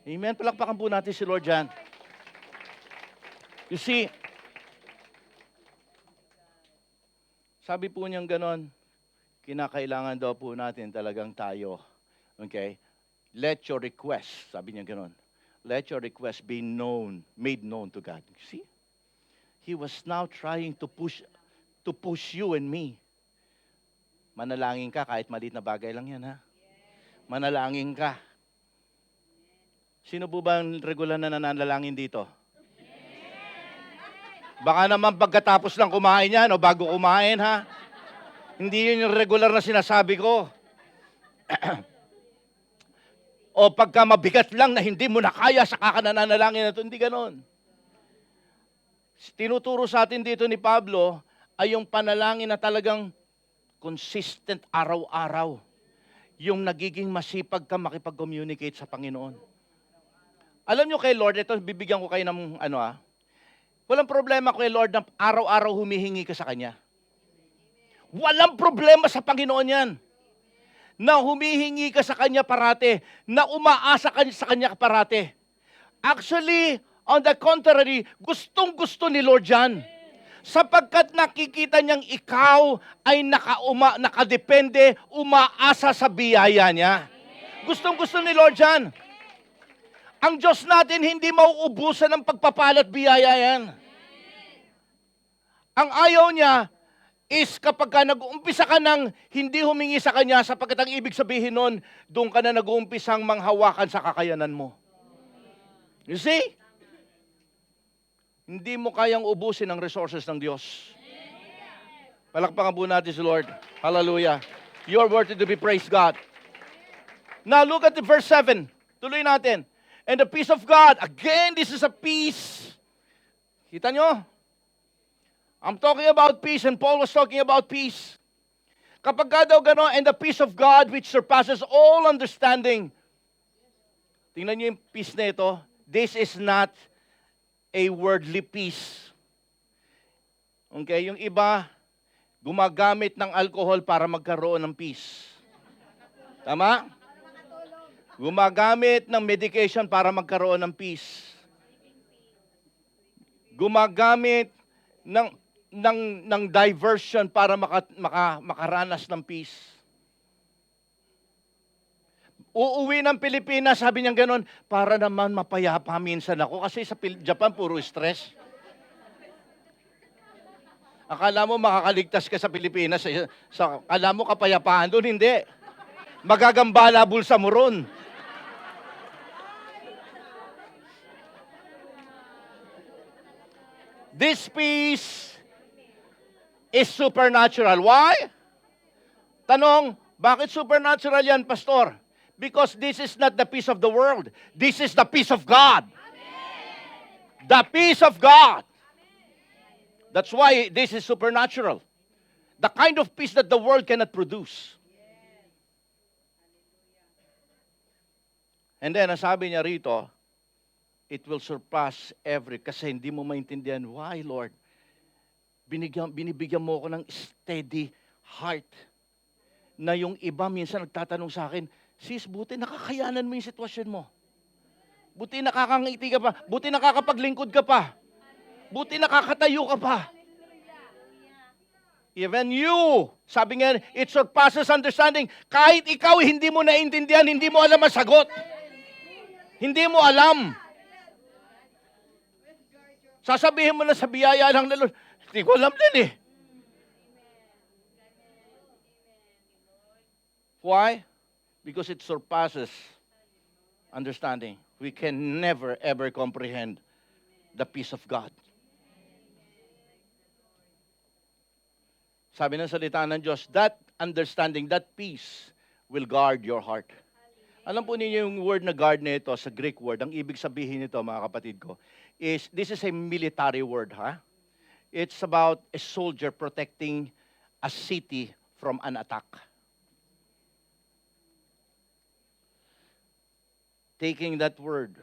Amen. Palakpakan po natin si Lord dyan. You see, sabi po niyang ganon, kinakailangan daw po natin talagang tayo, okay? Let your request, sabi niya ganon, let your request be known, made known to God. See? He was now trying to push you and me. Manalangin ka kahit maliit na bagay lang yan, ha? Manalangin ka. Sino po ba ang regular na nananalangin dito? Baka naman pagkatapos lang kumain yan o bago kumain, ha? Hindi yun yung regular na sinasabi ko. O pagka mabigat lang na hindi mo na kaya, saka ka nananalangin na ito. Hindi ganon. Tinuturo sa atin dito ni Pablo ay yung panalangin na talagang consistent araw-araw. Yung nagiging masipag ka makipag-communicate sa Panginoon. Alam nyo kay Lord, ito bibigyan ko kayo ng walang problema kay Lord na araw-araw humihingi ka sa Kanya. Walang problema sa Panginoon yan. Na humihingi ka sa Kanya parate, na umaasa ka sa Kanya parate. Actually, on the contrary, gustong-gusto ni Lord yan. Sapagkat nakikita niyang ikaw ay nakadepende, umaasa sa biyaya niya. Gustong-gusto ni Lord yan. Ang Diyos natin hindi mauubusan ng pagpapala at biyaya yan. Ang ayaw niya is kapag ka nag-uumpisa ka ng hindi humingi sa Kanya, sapagkat ang ibig sabihin nun, doon ka na nag-uumpisang manghawakan sa kakayanan mo. You see? Hindi mo kayang ubusin ang resources ng Diyos. Palakpakan po natin si Lord. Hallelujah. You are worthy to be praised, God. Now look at the verse 7. Tuloy natin. And the peace of God. Again, this is a peace. Kita nyo? I'm talking about peace and Paul was talking about peace. Kapag ka daw gano'n, and the peace of God which surpasses all understanding. Tingnan nyo yung peace na ito. This is not a worldly peace. Okay, yung iba, gumagamit ng alcohol para magkaroon ng peace. Tama? Gumagamit ng medication para magkaroon ng peace. Gumagamit ng diversion para makaranas ng peace. Uuwi ng Pilipinas, sabi niya gano'n, para naman mapayapa minsan ako. Kasi sa Japan, puro stress. Akala mo makakaligtas ka sa Pilipinas. Akala mo kapayapaan doon, hindi. Magagambala bulsa mo ron. This peace is supernatural. Why? Tanong, bakit supernatural yan, Pastor? Because this is not the peace of the world. This is the peace of God. Amen. The peace of God. Amen. That's why this is supernatural. The kind of peace that the world cannot produce. And then, sabi niya rito, it will surpass kasi hindi mo maintindihan, why, Lord? Binibigyan mo ako ng steady heart. Na yung iba minsan nagtatanong sa akin, sis, buti nakakayanan mo yung sitwasyon mo. Buti nakakangiti ka pa. Buti nakakapaglingkod ka pa. Buti nakakatayo ka pa. Even you, sabi nga, it surpasses understanding. Kahit ikaw hindi mo naintindihan, hindi mo alam ang sagot. Hindi mo alam. Sasabihin mo na sa biyaya lang na Lord, hindi ko alam din eh. Why? Because it surpasses understanding. We can never, ever comprehend the peace of God. Sabi ng salita ng Diyos, that understanding, that peace will guard your heart. Alam po ninyo yung word na guard na ito, sa Greek word, ang ibig sabihin nito, mga kapatid ko, is, this is a military word, ha? It's about a soldier protecting a city from an attack. Taking that word,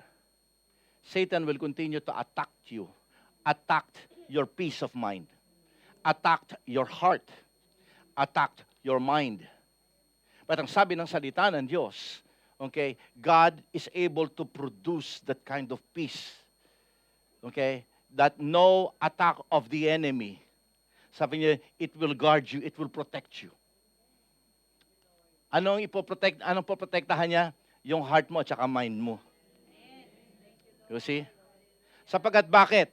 Satan will continue to attack you, attack your peace of mind, attack your heart, attack your mind. But ang sabi ng salita ng Diyos, okay, God is able to produce that kind of peace. Okay? that no attack of the enemy, sabi niya, it will guard you, it will protect you. Anong poprotektahan niya? Yung heart mo at saka mind mo. You see? Sapagkat bakit?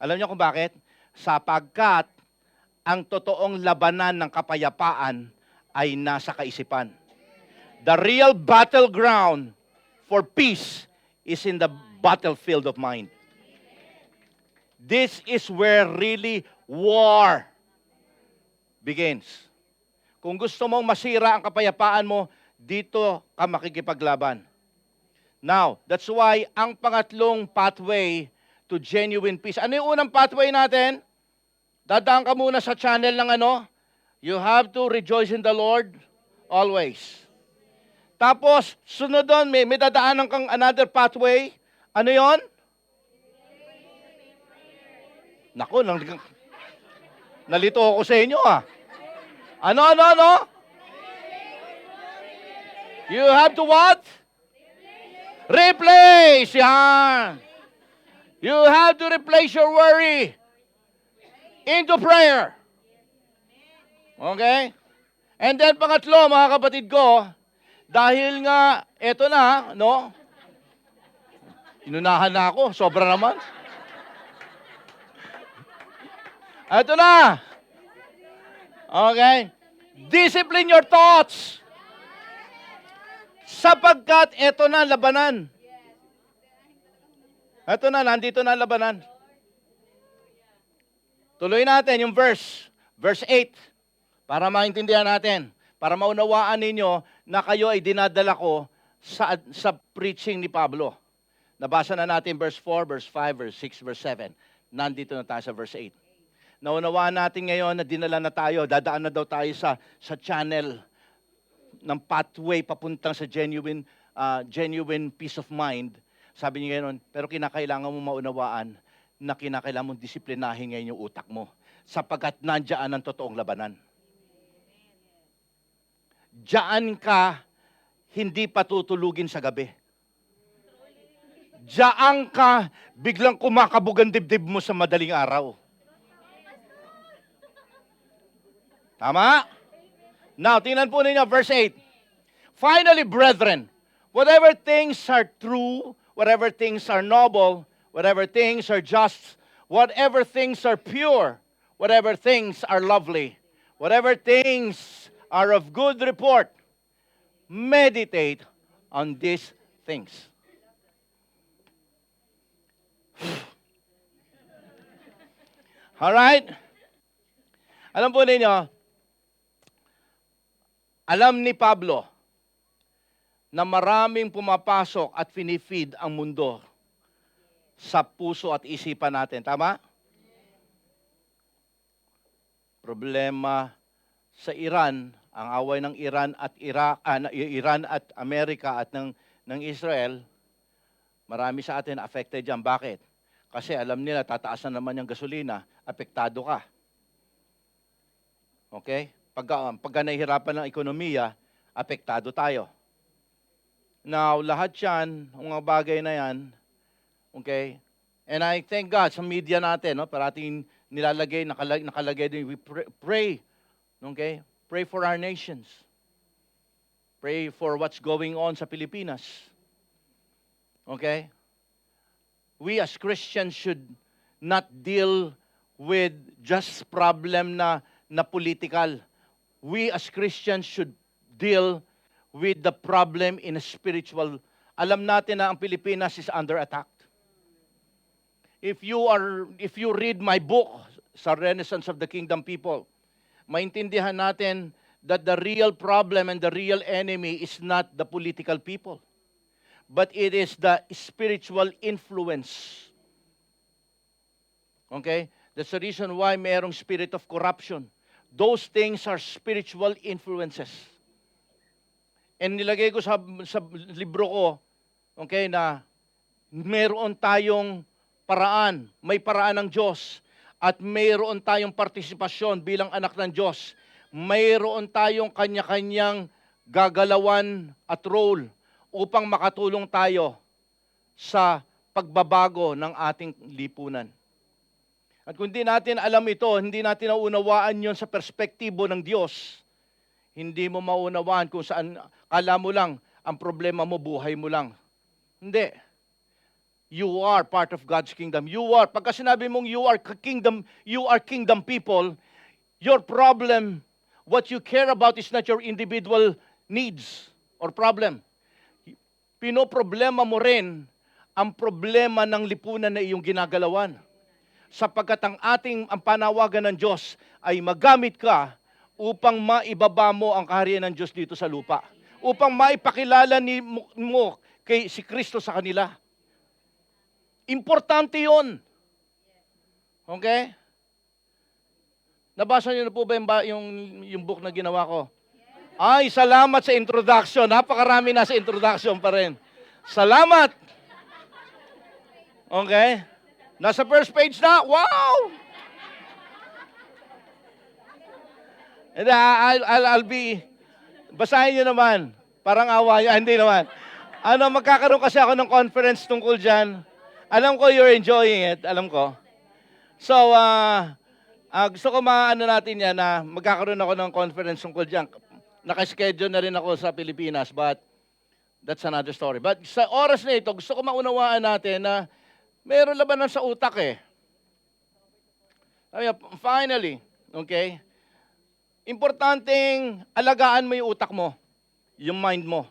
Alam niyo kung bakit? Sapagkat ang totoong labanan ng kapayapaan ay nasa kaisipan. The real battleground for peace is in the battlefield of mind. This is where really war begins. Kung gusto mong masira ang kapayapaan mo, dito ka makikipaglaban. Now, that's why ang pangatlong pathway to genuine peace. Ano yung unang pathway natin? Dadaan ka muna sa channel ng ano? You have to rejoice in the Lord always. Tapos, sunod doon, may dadaanan kang another pathway. Ano yon? Naku, nalito ako sa inyo ah. Ano? You have to what? Replace. Yan. You have to replace your worry into prayer. Okay? And then pangatlo, mga kapatid ko, dahil nga, eto na, no? Inunahan na ako, sobra naman. Eto na. Okay? Discipline your thoughts. Sapagkat eto na labanan. Eto na, nandito na labanan. Tuloy natin yung verse 8, para maintindihan natin, para maunawaan ninyo na kayo ay dinadala ko sa preaching ni Pablo. Nabasa na natin verse 4, verse 5, verse 6, verse 7. Nandito na tayo sa verse 8. Naunawaan natin ngayon na dinala na tayo, dadaan na daw tayo sa channel ng pathway papuntang sa genuine peace of mind. Sabi niya ngayon, pero kinakailangan mo maunawaan na kinakailangan mong disiplinahin ngayon yung utak mo sapagkat nandiyan ang totoong labanan. Diyan ka hindi patutulugin sa gabi. Diyan ka biglang kumakabog ang dibdib mo sa madaling araw. Tama? Now, tingnan po ninyo, verse 8. Finally, brethren, whatever things are true, whatever things are noble, whatever things are just, whatever things are pure, whatever things are lovely, whatever things are of good report, meditate on these things. Alright? Alam po ninyo, alam ni Pablo na maraming pumapasok at finifeed ang mundo sa puso at isipan natin. Tama? Problema sa Iran, ang away ng Iran at Iran at Amerika at ng Israel, marami sa atin affected diyan. Bakit? Kasi alam nila tataas na naman yung gasolina, apektado ka. Okay? Pagka nahihirapan ng ekonomiya, apektado tayo. Now, lahat yan, ang mga bagay na yan, okay? And I thank God sa media natin, no? Parating nilalagay, nakalagay din, we pray, okay? Pray for our nations. Pray for what's going on sa Pilipinas. Okay? We as Christians should not deal with just problem na political. We as Christians should deal with the problem in a spiritual. Alam natin na ang Pilipinas is under attack. If you read my book, sa Renaissance of the Kingdom People, maintindihan natin that the real problem and the real enemy is not the political people, but it is the spiritual influence. Okay? That's the reason why mayroong spirit of corruption. Those things are spiritual influences. And nilagay ko sa libro ko, okay, na mayroon tayong paraan, may paraan ng Diyos, at mayroon tayong partisipasyon bilang anak ng Diyos. Mayroon tayong kanya-kanyang gagalawan at role upang makatulong tayo sa pagbabago ng ating lipunan. At kung hindi natin alam ito, hindi natin naunawaan yon sa perspektibo ng Diyos, hindi mo maunawaan kung saan, kala mo lang, ang problema mo, buhay mo lang. Hindi. You are part of God's kingdom. Pagka sinabi mong you are kingdom people, your problem, what you care about is not your individual needs or problem. Pinoproblema mo rin ang problema ng lipunan na iyong ginagalawan. Sapagkat ang panawagan ng Diyos ay magamit ka upang maibaba mo ang kaharian ng Diyos dito sa lupa. Upang maipakilala mo si Kristo sa kanila. Importante yon. Okay? Nabasa niyo na po ba yung book na ginawa ko? Ay, salamat sa introduction. Napakarami na sa introduction pa rin. Salamat! Okay? Nasa first page na. Wow! And I'll be, basahin nyo naman. Parang awa nyo. Hindi naman. Magkakaroon kasi ako ng conference tungkol dyan. Alam ko you're enjoying it. Alam ko. So, gusto ko natin yan na magkakaroon ako ng conference tungkol dyan. Nakaschedule na rin ako sa Pilipinas, but that's another story. But sa oras na ito, gusto ko maunawaan natin na mayroon labanan sa utak eh. Finally, okay? Importanteng alagaan mo yung utak mo, yung mind mo,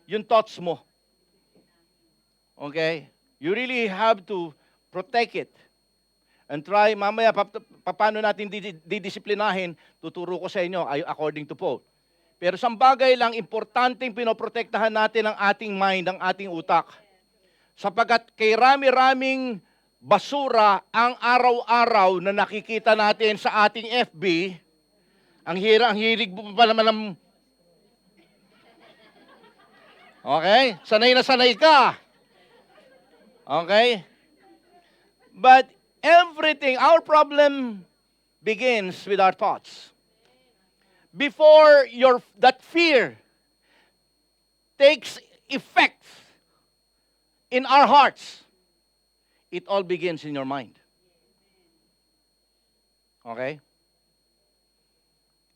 yung thoughts mo. Okay? You really have to protect it. And try, mamaya, paano natin didisiplinahin, tuturo ko sa inyo according to Paul. Pero sa bagay lang, importanteng pinoprotektahan natin ang ating mind, ang ating utak. Sapagkat kay rami-raming basura ang araw-araw na nakikita natin sa ating FB, ang hilig pa naman ng... Okay? Sanay na sanay ka. Okay? But our problem begins with our thoughts. Before that fear takes effect in our hearts, it all begins in your mind. Okay?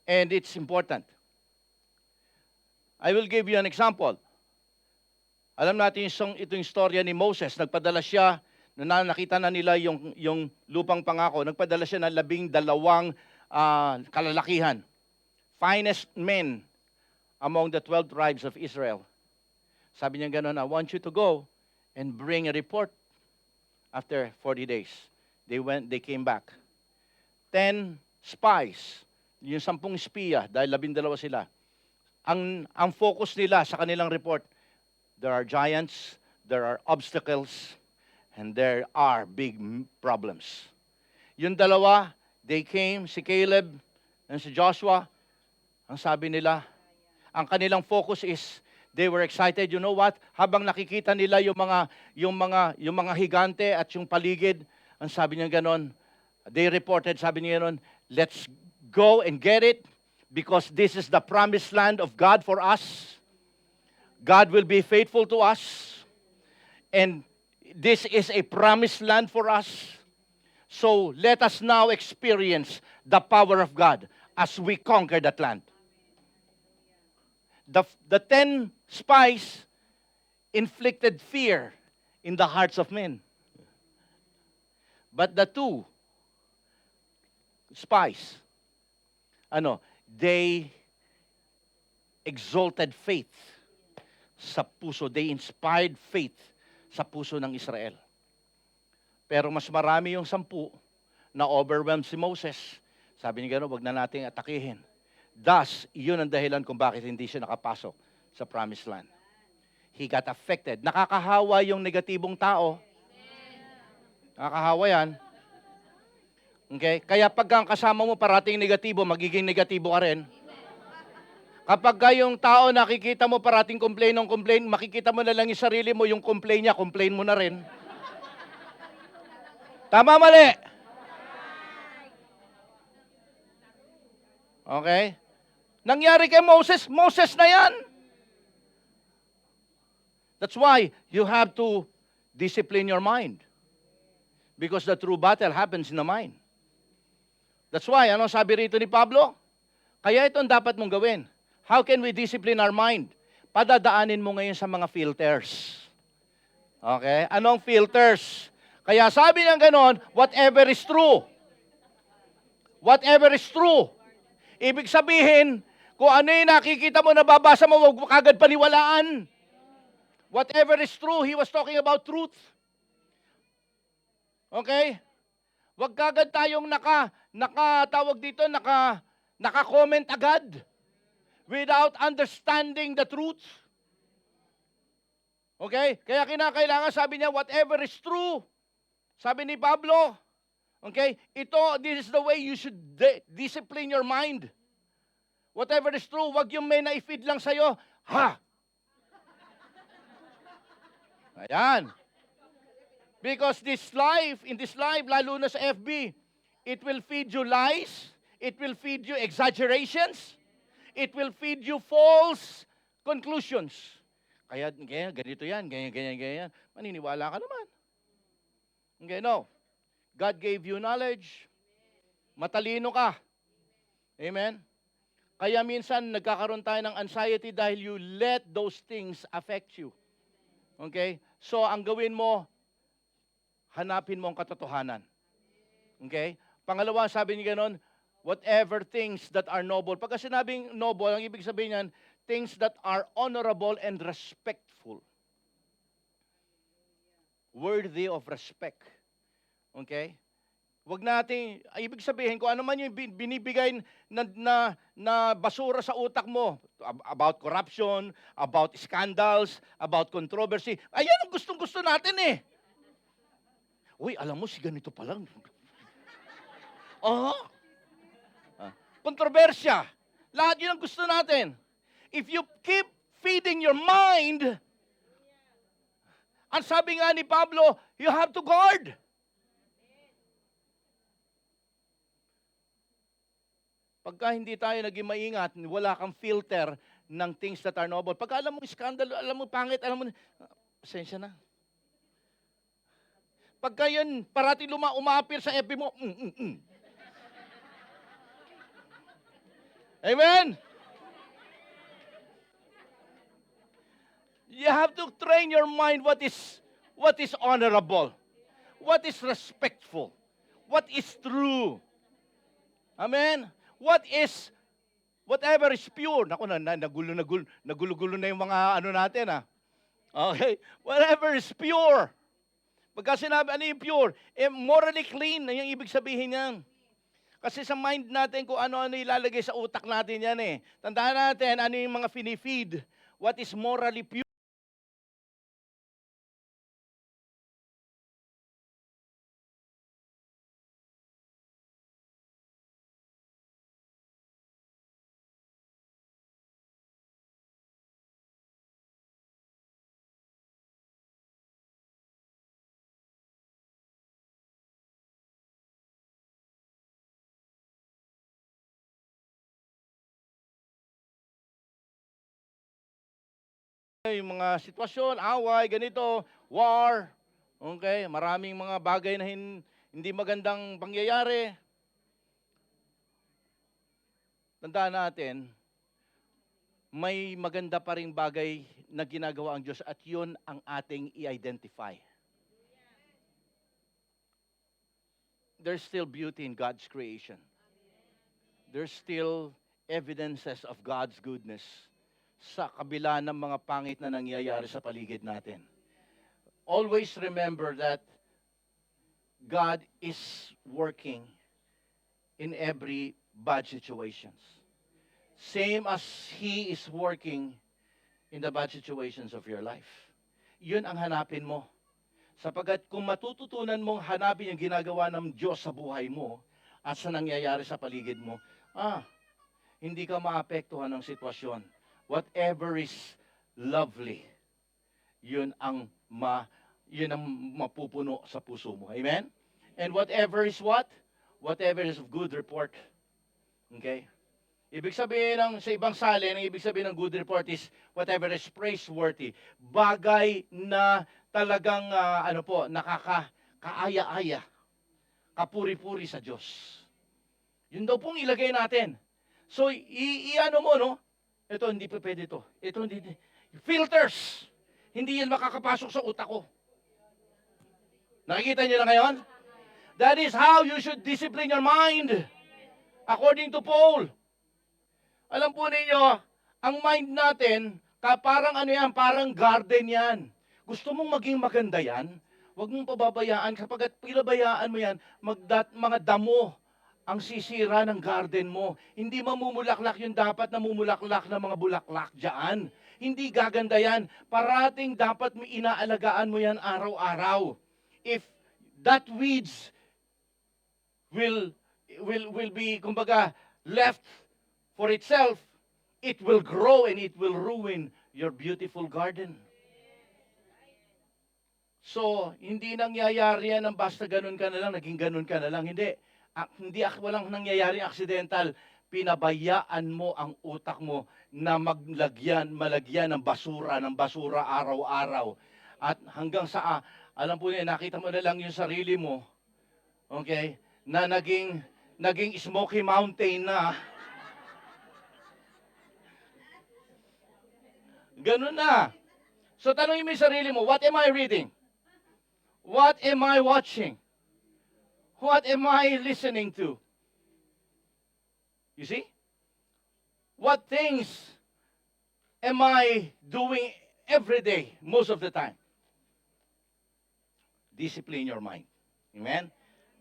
And it's important. I will give you an example. Alam natin itong istorya ni Moses. Nagpadala siya, nung nakita na nila yung lupang pangako, nagpadala siya ng 12 kalalakihan. Finest men among the 12 tribes of Israel. Sabi niya gano'n, I want you to go and bring a report after 40 days. They came back. 10 spies, yung 10 espiya, dahil 12 sila. Ang focus nila sa kanilang report, there are giants, there are obstacles, and there are big problems. Yung dalawa, they came, si Caleb and si Joshua, ang sabi nila, ang kanilang focus is, they were excited. You know what? Habang nakikita nila yung mga higante at yung paligid, ang sabi niya ganon, they reported, sabi niya ganon, let's go and get it because this is the promised land of God for us. God will be faithful to us. And this is a promised land for us. So let us now experience the power of God as we conquer that land. The 10 spies inflicted fear in the hearts of men. But the 2 spies, they exalted faith sa puso. They inspired faith sa puso ng Israel. Pero mas marami yung 10 na overwhelmed si Moses. Sabi niya gano'n, wag na nating atakihin. Thus, yun ang dahilan kung bakit hindi siya nakapasok sa promised land. He got affected. Nakakahawa yung negatibong tao. Nakakahawa yan. Okay? Kaya pag ang kasama mo parating negatibo, magiging negatibo ka rin. Kapag yung tao nakikita mo parating complain, makikita mo na lang yung sarili mo, yung complain niya, complain mo na rin. Tama, mali? Okay? Nangyari kay Moses, Moses na yan. That's why you have to discipline your mind. Because the true battle happens in the mind. That's why, ano sabi rito ni Pablo? Kaya ito ang dapat mong gawin. How can we discipline our mind? Padadaanin mo ngayon sa mga filters. Okay? Anong filters? Kaya sabi niya ganon, whatever is true. Whatever is true. Ibig sabihin, kung ano yung nakikita mo, nababasa mo, huwag mo kagad paniwalaan. Whatever is true, he was talking about truth. Okay? Huwag kagad tayong naka-comment agad without understanding the truth. Okay? Kaya kinakailangan, sabi niya, whatever is true. Sabi ni Pablo, okay, this is the way you should discipline your mind. Whatever is true, wag yung may na-feed lang sa'yo, ha! Ayan. Because in this life, lalo na sa FB, it will feed you lies, it will feed you exaggerations, it will feed you false conclusions. Kaya ganito yan, ganyan. Maniniwala ka naman. Okay, no. God gave you knowledge. Matalino ka. Amen? Kaya minsan nagkakaroon tayo ng anxiety dahil you let those things affect you. Okay? So, ang gawin mo, hanapin mo ang katotohanan. Okay? Pangalawa, sabi niya ganon, whatever things that are noble. Pagka sinabing noble, ang ibig sabihin niyan, things that are honorable and respectful. Worthy of respect. Okay? Huwag natin, ibig sabihin, kung ano man yung binibigay na basura sa utak mo, about corruption, about scandals, about controversy, ayan ang gustong-gusto natin eh. Uy, alam mo, si ganito pa lang. Kontrobersya. Lahat yun ang gusto natin. If you keep feeding your mind, ang sabi nga ni Pablo, you have to guard. Pagka hindi tayo naging maingat, wala kang filter ng things that are noble. Pagka alam mo scandal, alam mo pangit, alam mo, pasensya na. Pagka yun, parati umapir sa FB mo, Amen? You have to train your mind what is honorable, what is respectful, what is true. Amen? Whatever is pure. Naku, nagulo-gulo na yung mga ano natin, ha? Okay? Whatever is pure. Pagka sinabi, ano yung pure? Morally clean, yung ibig sabihin niyan. Kasi sa mind natin, kung ano-ano ilalagay sa utak natin yan eh. Tandaan natin, ano yung mga finifeed. What is morally pure? Yung mga sitwasyon, away, ganito, war, okay, maraming mga bagay na hindi magandang pangyayari. Tandaan natin, may maganda pa ring bagay na ginagawa ang Diyos at yun ang ating i-identify. There's still beauty in God's creation. There's still evidences of God's goodness sa kabila ng mga pangit na nangyayari sa paligid natin. Always remember that God is working in every bad situations. Same as He is working in the bad situations of your life. Yun ang hanapin mo. Sapagkat kung matututunan mong hanapin yung ginagawa ng Diyos sa buhay mo at sa nangyayari sa paligid mo, hindi ka maapektuhan ng sitwasyon. Whatever is lovely, yun ang mapupuno sa puso mo. Amen? And whatever is what? Whatever is of good report. Okay? Ibig sabihin sa ibang salin, ang ibig sabihin ng good report is whatever is praiseworthy. Bagay na talagang, nakakaaya-aya. kapuri-puri sa Diyos. Yun daw pong ilagay natin. So, i-ano mo, no? Ito, hindi pa pwede ito. Ito, hindi. Filters. Hindi yan makakapasok sa utak ko. Nakikita niyo na ngayon? That is how you should discipline your mind. According to Paul. Alam po ninyo, ang mind natin, parang ano yan, parang garden yan. Gusto mong maging maganda yan, huwag mong pababayaan. Kapag pinabayaan mo yan, mga damo ang sisira ng garden mo. Hindi mamumulaklak yung dapat namumulaklak na mga bulaklak dyan. Hindi gaganda yan. Parating dapat inaalagaan mo yan araw-araw. If that weeds will be, kumbaga, left for itself, it will grow and it will ruin your beautiful garden. So, hindi nangyayari yan ng basta ganun ka na lang, naging ganun ka na lang. Hindi. Walang nangyayari accidental. Pinabayaan mo ang utak mo na malagyan ng basura araw-araw. At hanggang sa, alam po niyo, nakita mo na lang yung sarili mo, okay, na naging Smoky Mountain na. Ganun na. So tanongin mo yung sarili mo, what am I reading? What am I watching? What am I listening to? You see? What things am I doing every day, most of the time? Discipline your mind. Amen?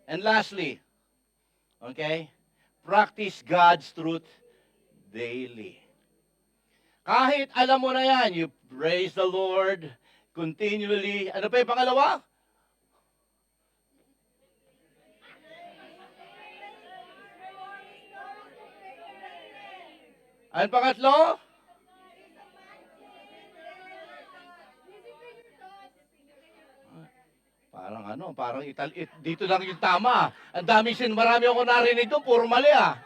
And lastly, okay, practice God's truth daily. Kahit alam mo na yan, you praise the Lord continually. Ano pa yung pangalawa? Ano pangatlo? Parang dito lang yung tama. Ang marami ako narinig doon, puro mali ah.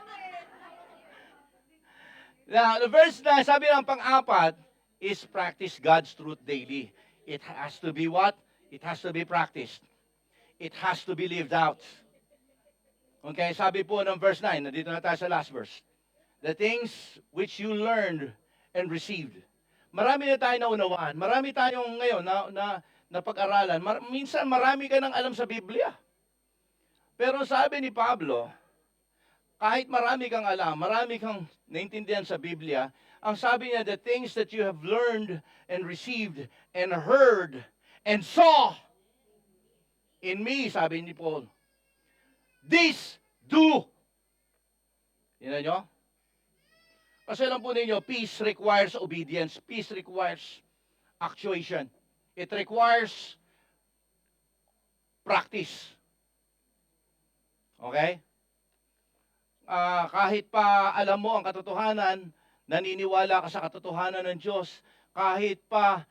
Now, the verse na sabi ng pang-apat is practice God's truth daily. It has to be what? It has to be practiced. It has to be lived out. Okay, sabi po ng verse 9, nandito na tayo sa last verse. The things which you learned and received. Marami na tayo naunawaan. Marami tayong ngayon na pag-aralan. Minsan marami ka nang alam sa Biblia. Pero sabi ni Pablo, kahit marami kang alam, marami kang naintindihan sa Biblia, ang sabi niya, the things that you have learned and received and heard and saw in me, sabi ni Paul, this do. Yan nyo? Kasi alam po ninyo, peace requires obedience. Peace requires actuation. It requires practice. Okay? Kahit pa alam mo ang katotohanan, naniniwala ka sa katotohanan ng Diyos, kahit pa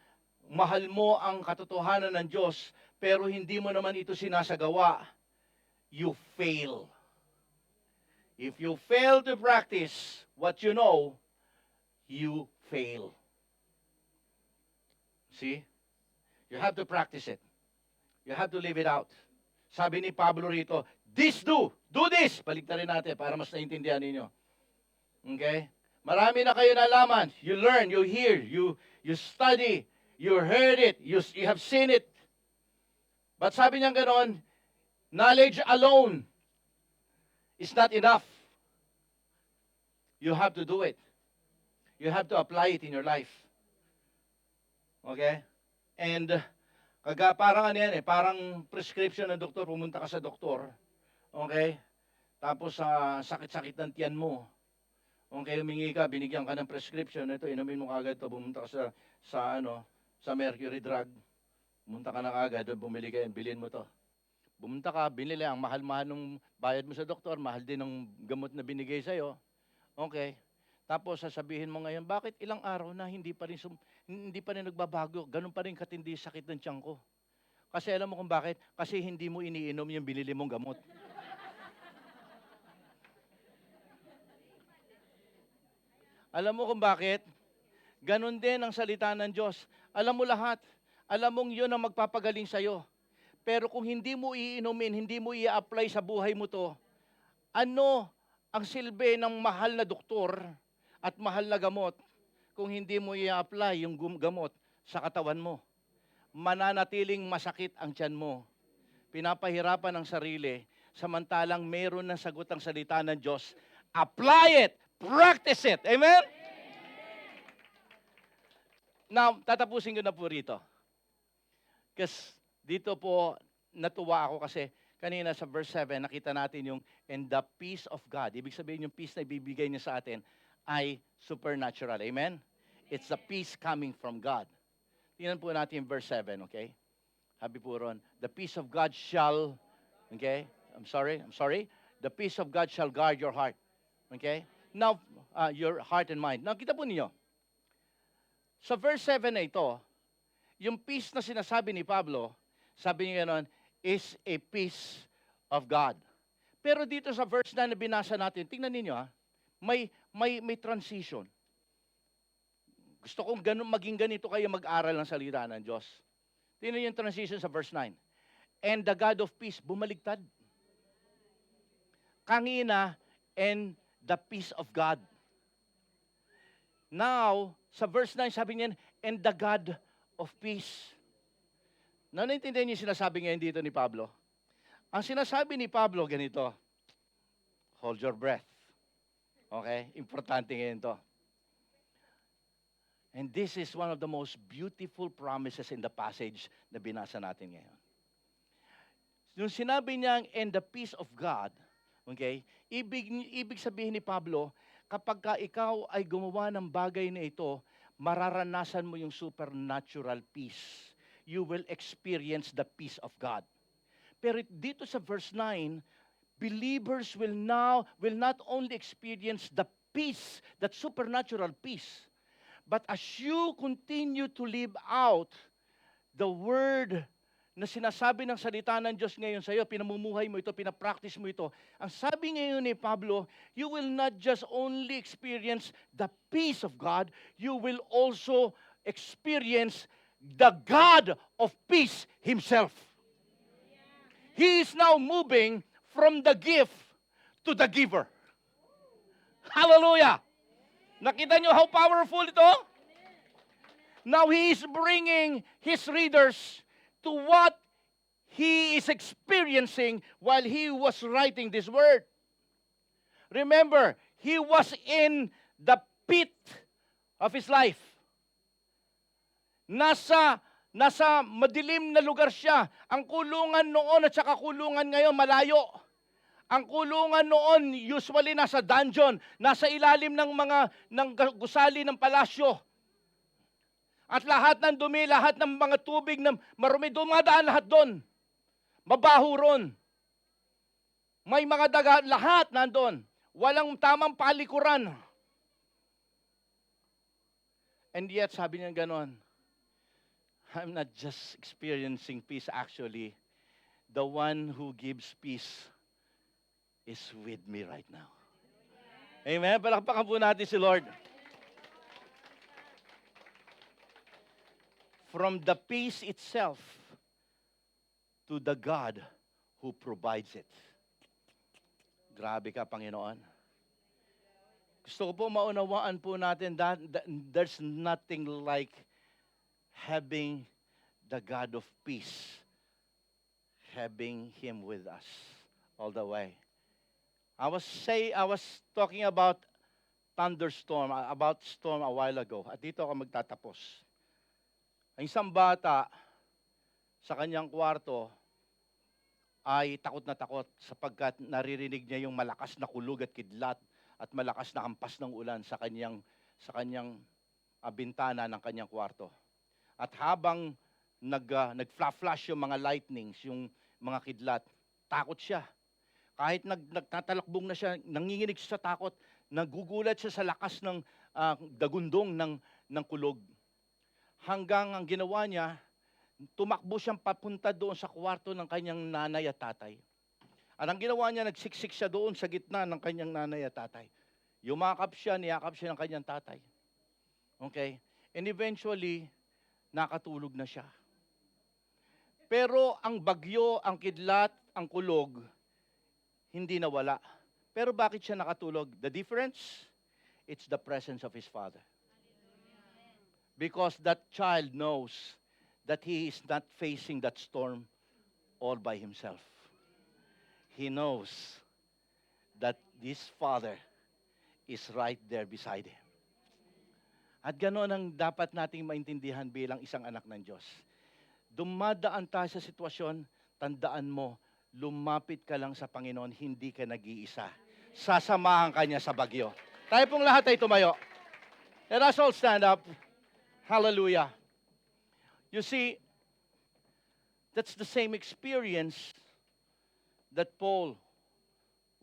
mahal mo ang katotohanan ng Diyos, pero hindi mo naman ito sinasagawa, you fail. If you fail to practice what you know, you fail. See? You have to practice it. You have to live it out. Sabi ni Pablo rito, this do this. Baligtarin natin para mas naintindihan ninyo. Okay? Marami na kayo nalaman. You learn, you hear, you study, you heard it, you have seen it. But sabi niya ganon, knowledge alone is not enough. You have to do it. You have to apply it in your life. Okay? And parang ano yan parang prescription ng doktor, pumunta ka sa doktor. Okay? Tapos sa sakit-sakit ng tiyan mo. Okay, humingi ka, binigyan ka ng prescription, ito inumin mo kagad to, pumunta ka sa Mercury Drug. Pumunta ka na kagad, bumili ka, bilhin mo to. Pumunta ka, binili ang mahal-mahal ng bayad mo sa doktor, mahal din ng gamot na binigay sa iyo. Okay? Tapos sasabihin mo ngayon, bakit ilang araw na hindi pa rin nagbabago, ganun pa rin katindi sakit ng tiyan ko. Kasi alam mo kung bakit? Kasi hindi mo iniinom yung binili mong gamot. Alam mo kung bakit? Ganun din ang salita ng Diyos. Alam mo lahat. Alam mong yun ang magpapagaling sa'yo. Pero kung hindi mo iinumin, hindi mo i-apply sa buhay mo to, ano ang silbi ng mahal na doktor at mahal na gamot kung hindi mo i-apply yung gamot sa katawan mo? Mananatiling masakit ang tiyan mo. Pinapahirapan ang sarili, samantalang meron ng sagot ang salita ng Diyos. Apply it! Practice it! Amen? Now, tatapusin ko na po rito. Kasi dito po, natuwa ako kasi kanina sa verse 7, nakita natin yung, and the peace of God. Ibig sabihin yung peace na ibibigay niya sa atin ay supernatural. Amen? It's the peace coming from God. Tingnan po natin yung verse 7, okay? Happy po ron. The peace of God shall, okay? I'm sorry. The peace of God shall guard your heart. Okay? Now, your heart and mind. Now, kita po ninyo. Sa verse 7 na ito, yung peace na sinasabi ni Pablo, sabi niya gano'n, is a peace of God. Pero dito sa verse 9 na binasa natin, tingnan ninyo may transition. Gusto kong maging ganito kayo mag-aral ng salita ng Diyos. Tingnan yung transition sa verse 9. And the God of peace, bumaligtad. Kanina, and the peace of God. Now, sa verse 9, sabi niya, and the God of peace. Naintindihan niyo yung sinasabi ngayon dito ni Pablo? Ang sinasabi ni Pablo, ganito, hold your breath. Okay? Importante ngayon to. And this is one of the most beautiful promises in the passage na binasa natin ngayon. Yung sinabi niyang, and the peace of God, okay, ibig sabihin ni Pablo, kapag ka ikaw ay gumawa ng bagay na ito, mararanasan mo yung supernatural peace. You will experience the peace of God. Pero dito sa verse 9, believers will not only experience the peace, that supernatural peace, but as you continue to live out the word na sinasabi ng salita ng Diyos ngayon sa iyo, pinamumuhay mo ito, pinapractice mo ito. Ang sabi ngayon ni Pablo, you will not just only experience the peace of God, you will also experience the God of peace Himself. He is now moving from the gift to the giver. Hallelujah! Nakita nyo how powerful ito? Now He is bringing His readers to what he is experiencing while he was writing this word. Remember, he was in the pit of his life. Nasa madilim na lugar siya. Ang kulungan noon at saka kulungan ngayon malayo. Ang kulungan noon usually nasa dungeon, nasa ilalim ng gusali ng palasyo. At lahat ng dumi, lahat ng mga tubig na marumi, dumadaan lahat doon. Mabaho ron. May mga daga, lahat nandun. Walang tamang palikuran. And yet, sabi niya ganon, I'm not just experiencing peace actually. The one who gives peace is with me right now. Amen? Palakpakan po natin si Lord. From the peace itself to the God who provides it. Grabe ka, Panginoon. Gusto ko po maunawaan po natin that there's nothing like having the God of peace, having Him with us all the way. I was talking about thunderstorm, about storm a while ago. At dito ako magtatapos. Ang isang bata sa kanyang kwarto ay takot na takot sapagkat naririnig niya yung malakas na kulog at kidlat at malakas na hampas ng ulan sa kanyang bintana ng kanyang kwarto. At habang nag-flash yung mga lightnings, yung mga kidlat, takot siya. Kahit nagtatalakbong na siya, nanginginig siya sa takot, nagugulat siya sa lakas ng dagundong ng kulog. Hanggang ang ginawa niya, tumakbo siyang papunta doon sa kwarto ng kanyang nanay at tatay. At ang ginawa niya, nagsiksik siya doon sa gitna ng kanyang nanay at tatay. Niyakap siya ng kanyang tatay. Okay? And eventually, nakatulog na siya. Pero ang bagyo, ang kidlat, ang kulog, hindi nawala. Pero bakit siya nakatulog? The difference? It's the presence of his father. Because that child knows that he is not facing that storm all by himself. He knows that this father is right there beside him. At ganoon ang dapat nating maintindihan bilang isang anak ng Diyos. Dumadaan tayo sa sitwasyon, tandaan mo, lumapit ka lang sa Panginoon, hindi ka nag-iisa. Sasamahan ka niya sa bagyo. Tayo pong lahat ay tumayo. Let us all stand up. Hallelujah. You see, that's the same experience that Paul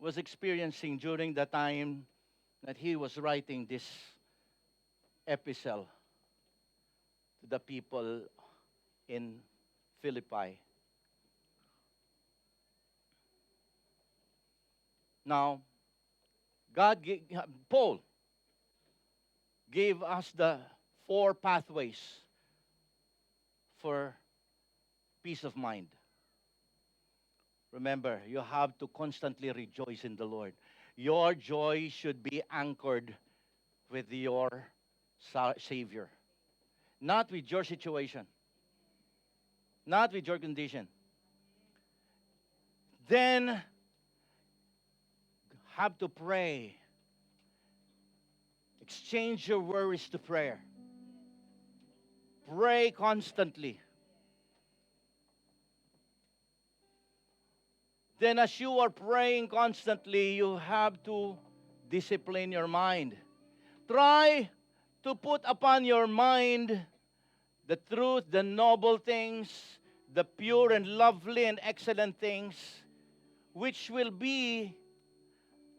was experiencing during the time that he was writing this epistle to the people in Philippi. Now, Paul gave us the 4 pathways for peace of mind. Remember, you have to constantly rejoice in the Lord. Your joy should be anchored with your Savior, not with your situation, not with your condition. Then, have to pray. Exchange your worries to prayer. Pray constantly. Then as you are praying constantly, you have to discipline your mind. Try to put upon your mind the truth, the noble things, the pure and lovely and excellent things, which will be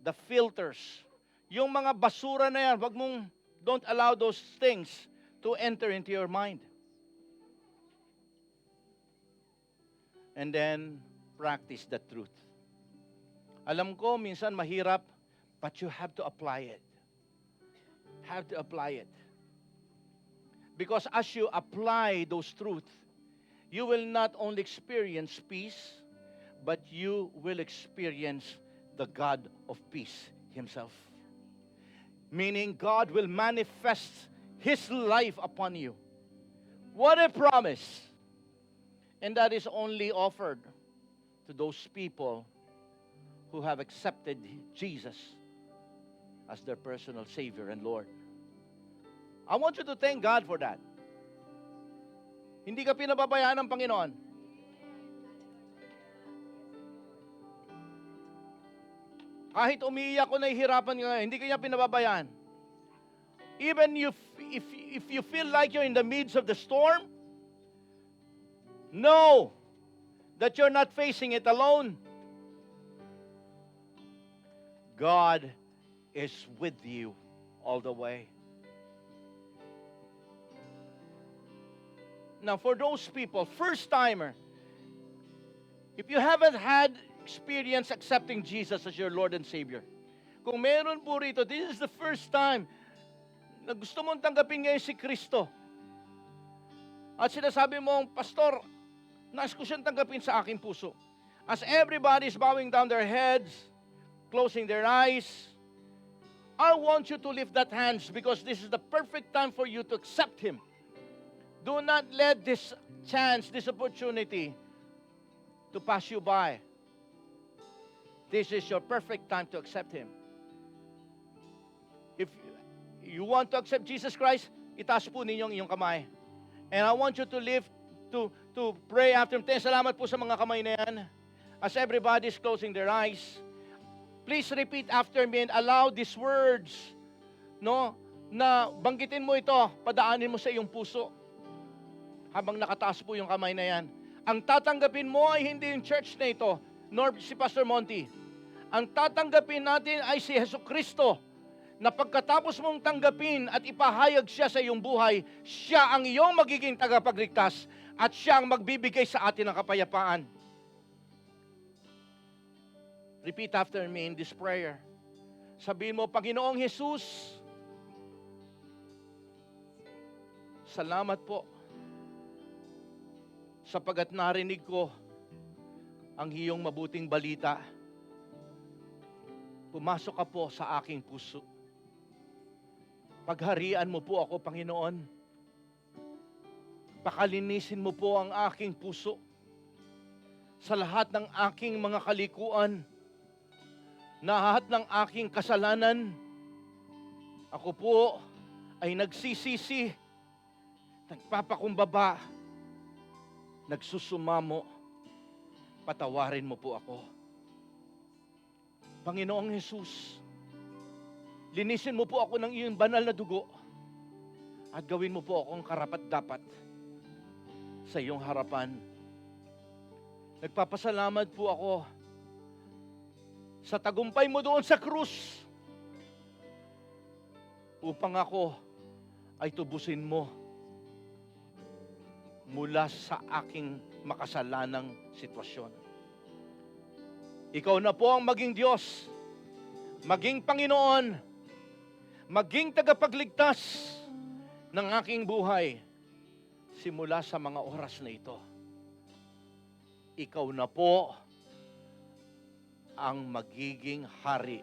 the filters. Yung mga basura na yan, don't allow those things to enter into your mind. And then, practice the truth. Alam ko, minsan mahirap, but you have to apply it. Have to apply it. Because as you apply those truths, you will not only experience peace, but you will experience the God of peace Himself. Meaning God will manifest His life upon you. What a promise! And that is only offered to those people who have accepted Jesus as their personal Savior and Lord. I want you to thank God for that. Hindi ka pinababayaan ng Panginoon. Kahit umiiyak ko, nahihirapan ka, hindi ka niya pinababayaan. Even if you feel like you're in the midst of the storm, know that you're not facing it alone. God is with you all the way. Now, for those people, first-timer, if you haven't had experience accepting Jesus as your Lord and Savior, kung meron po rito, this is the first time na gusto mong tanggapin ngayon si Kristo. At sinasabi mong, Pastor, nais ko siyang tanggapin sa aking puso. As everybody is bowing down their heads, closing their eyes, I want you to lift that hands because this is the perfect time for you to accept Him. Do not let this chance, this opportunity to pass you by. This is your perfect time to accept Him. If you want to accept Jesus Christ, itaas po ninyong iyong kamay. And I want you to lift, to pray after Him. Salamat po sa mga kamay na yan. As everybody is closing their eyes, please repeat after me and allow these words, na banggitin mo ito, padaanin mo sa iyong puso. Habang nakataas po yung kamay na yan. Ang tatanggapin mo ay hindi yung church na ito, nor si Pastor Monty. Ang tatanggapin natin ay si Jesucristo, na pagkatapos mong tanggapin at ipahayag siya sa iyong buhay, siya ang iyong magiging tagapagligtas at siya ang magbibigay sa atin ng kapayapaan. Repeat after me in this prayer. Sabihin mo, Panginoong Jesus, salamat po sapagat narinig ko ang iyong mabuting balita. Pumasok ka po sa aking puso. Pagharian mo po ako, Panginoon. Pakalinisin mo po ang aking puso sa lahat ng aking mga kalikuan, lahat ng aking kasalanan. Ako po ay nagsisisi, nagpapakumbaba, nagsusumamo. Patawarin mo po ako. Panginoong Jesus, linisin mo po ako ng iyong banal na dugo at gawin mo po akong karapat-dapat sa iyong harapan. Nagpapasalamat po ako sa tagumpay mo doon sa krus upang ako ay tubusin mo mula sa aking makasalanang sitwasyon. Ikaw na po ang maging Diyos, maging Panginoon, maging tagapagligtas ng aking buhay simula sa mga oras na ito. Ikaw na po ang magiging hari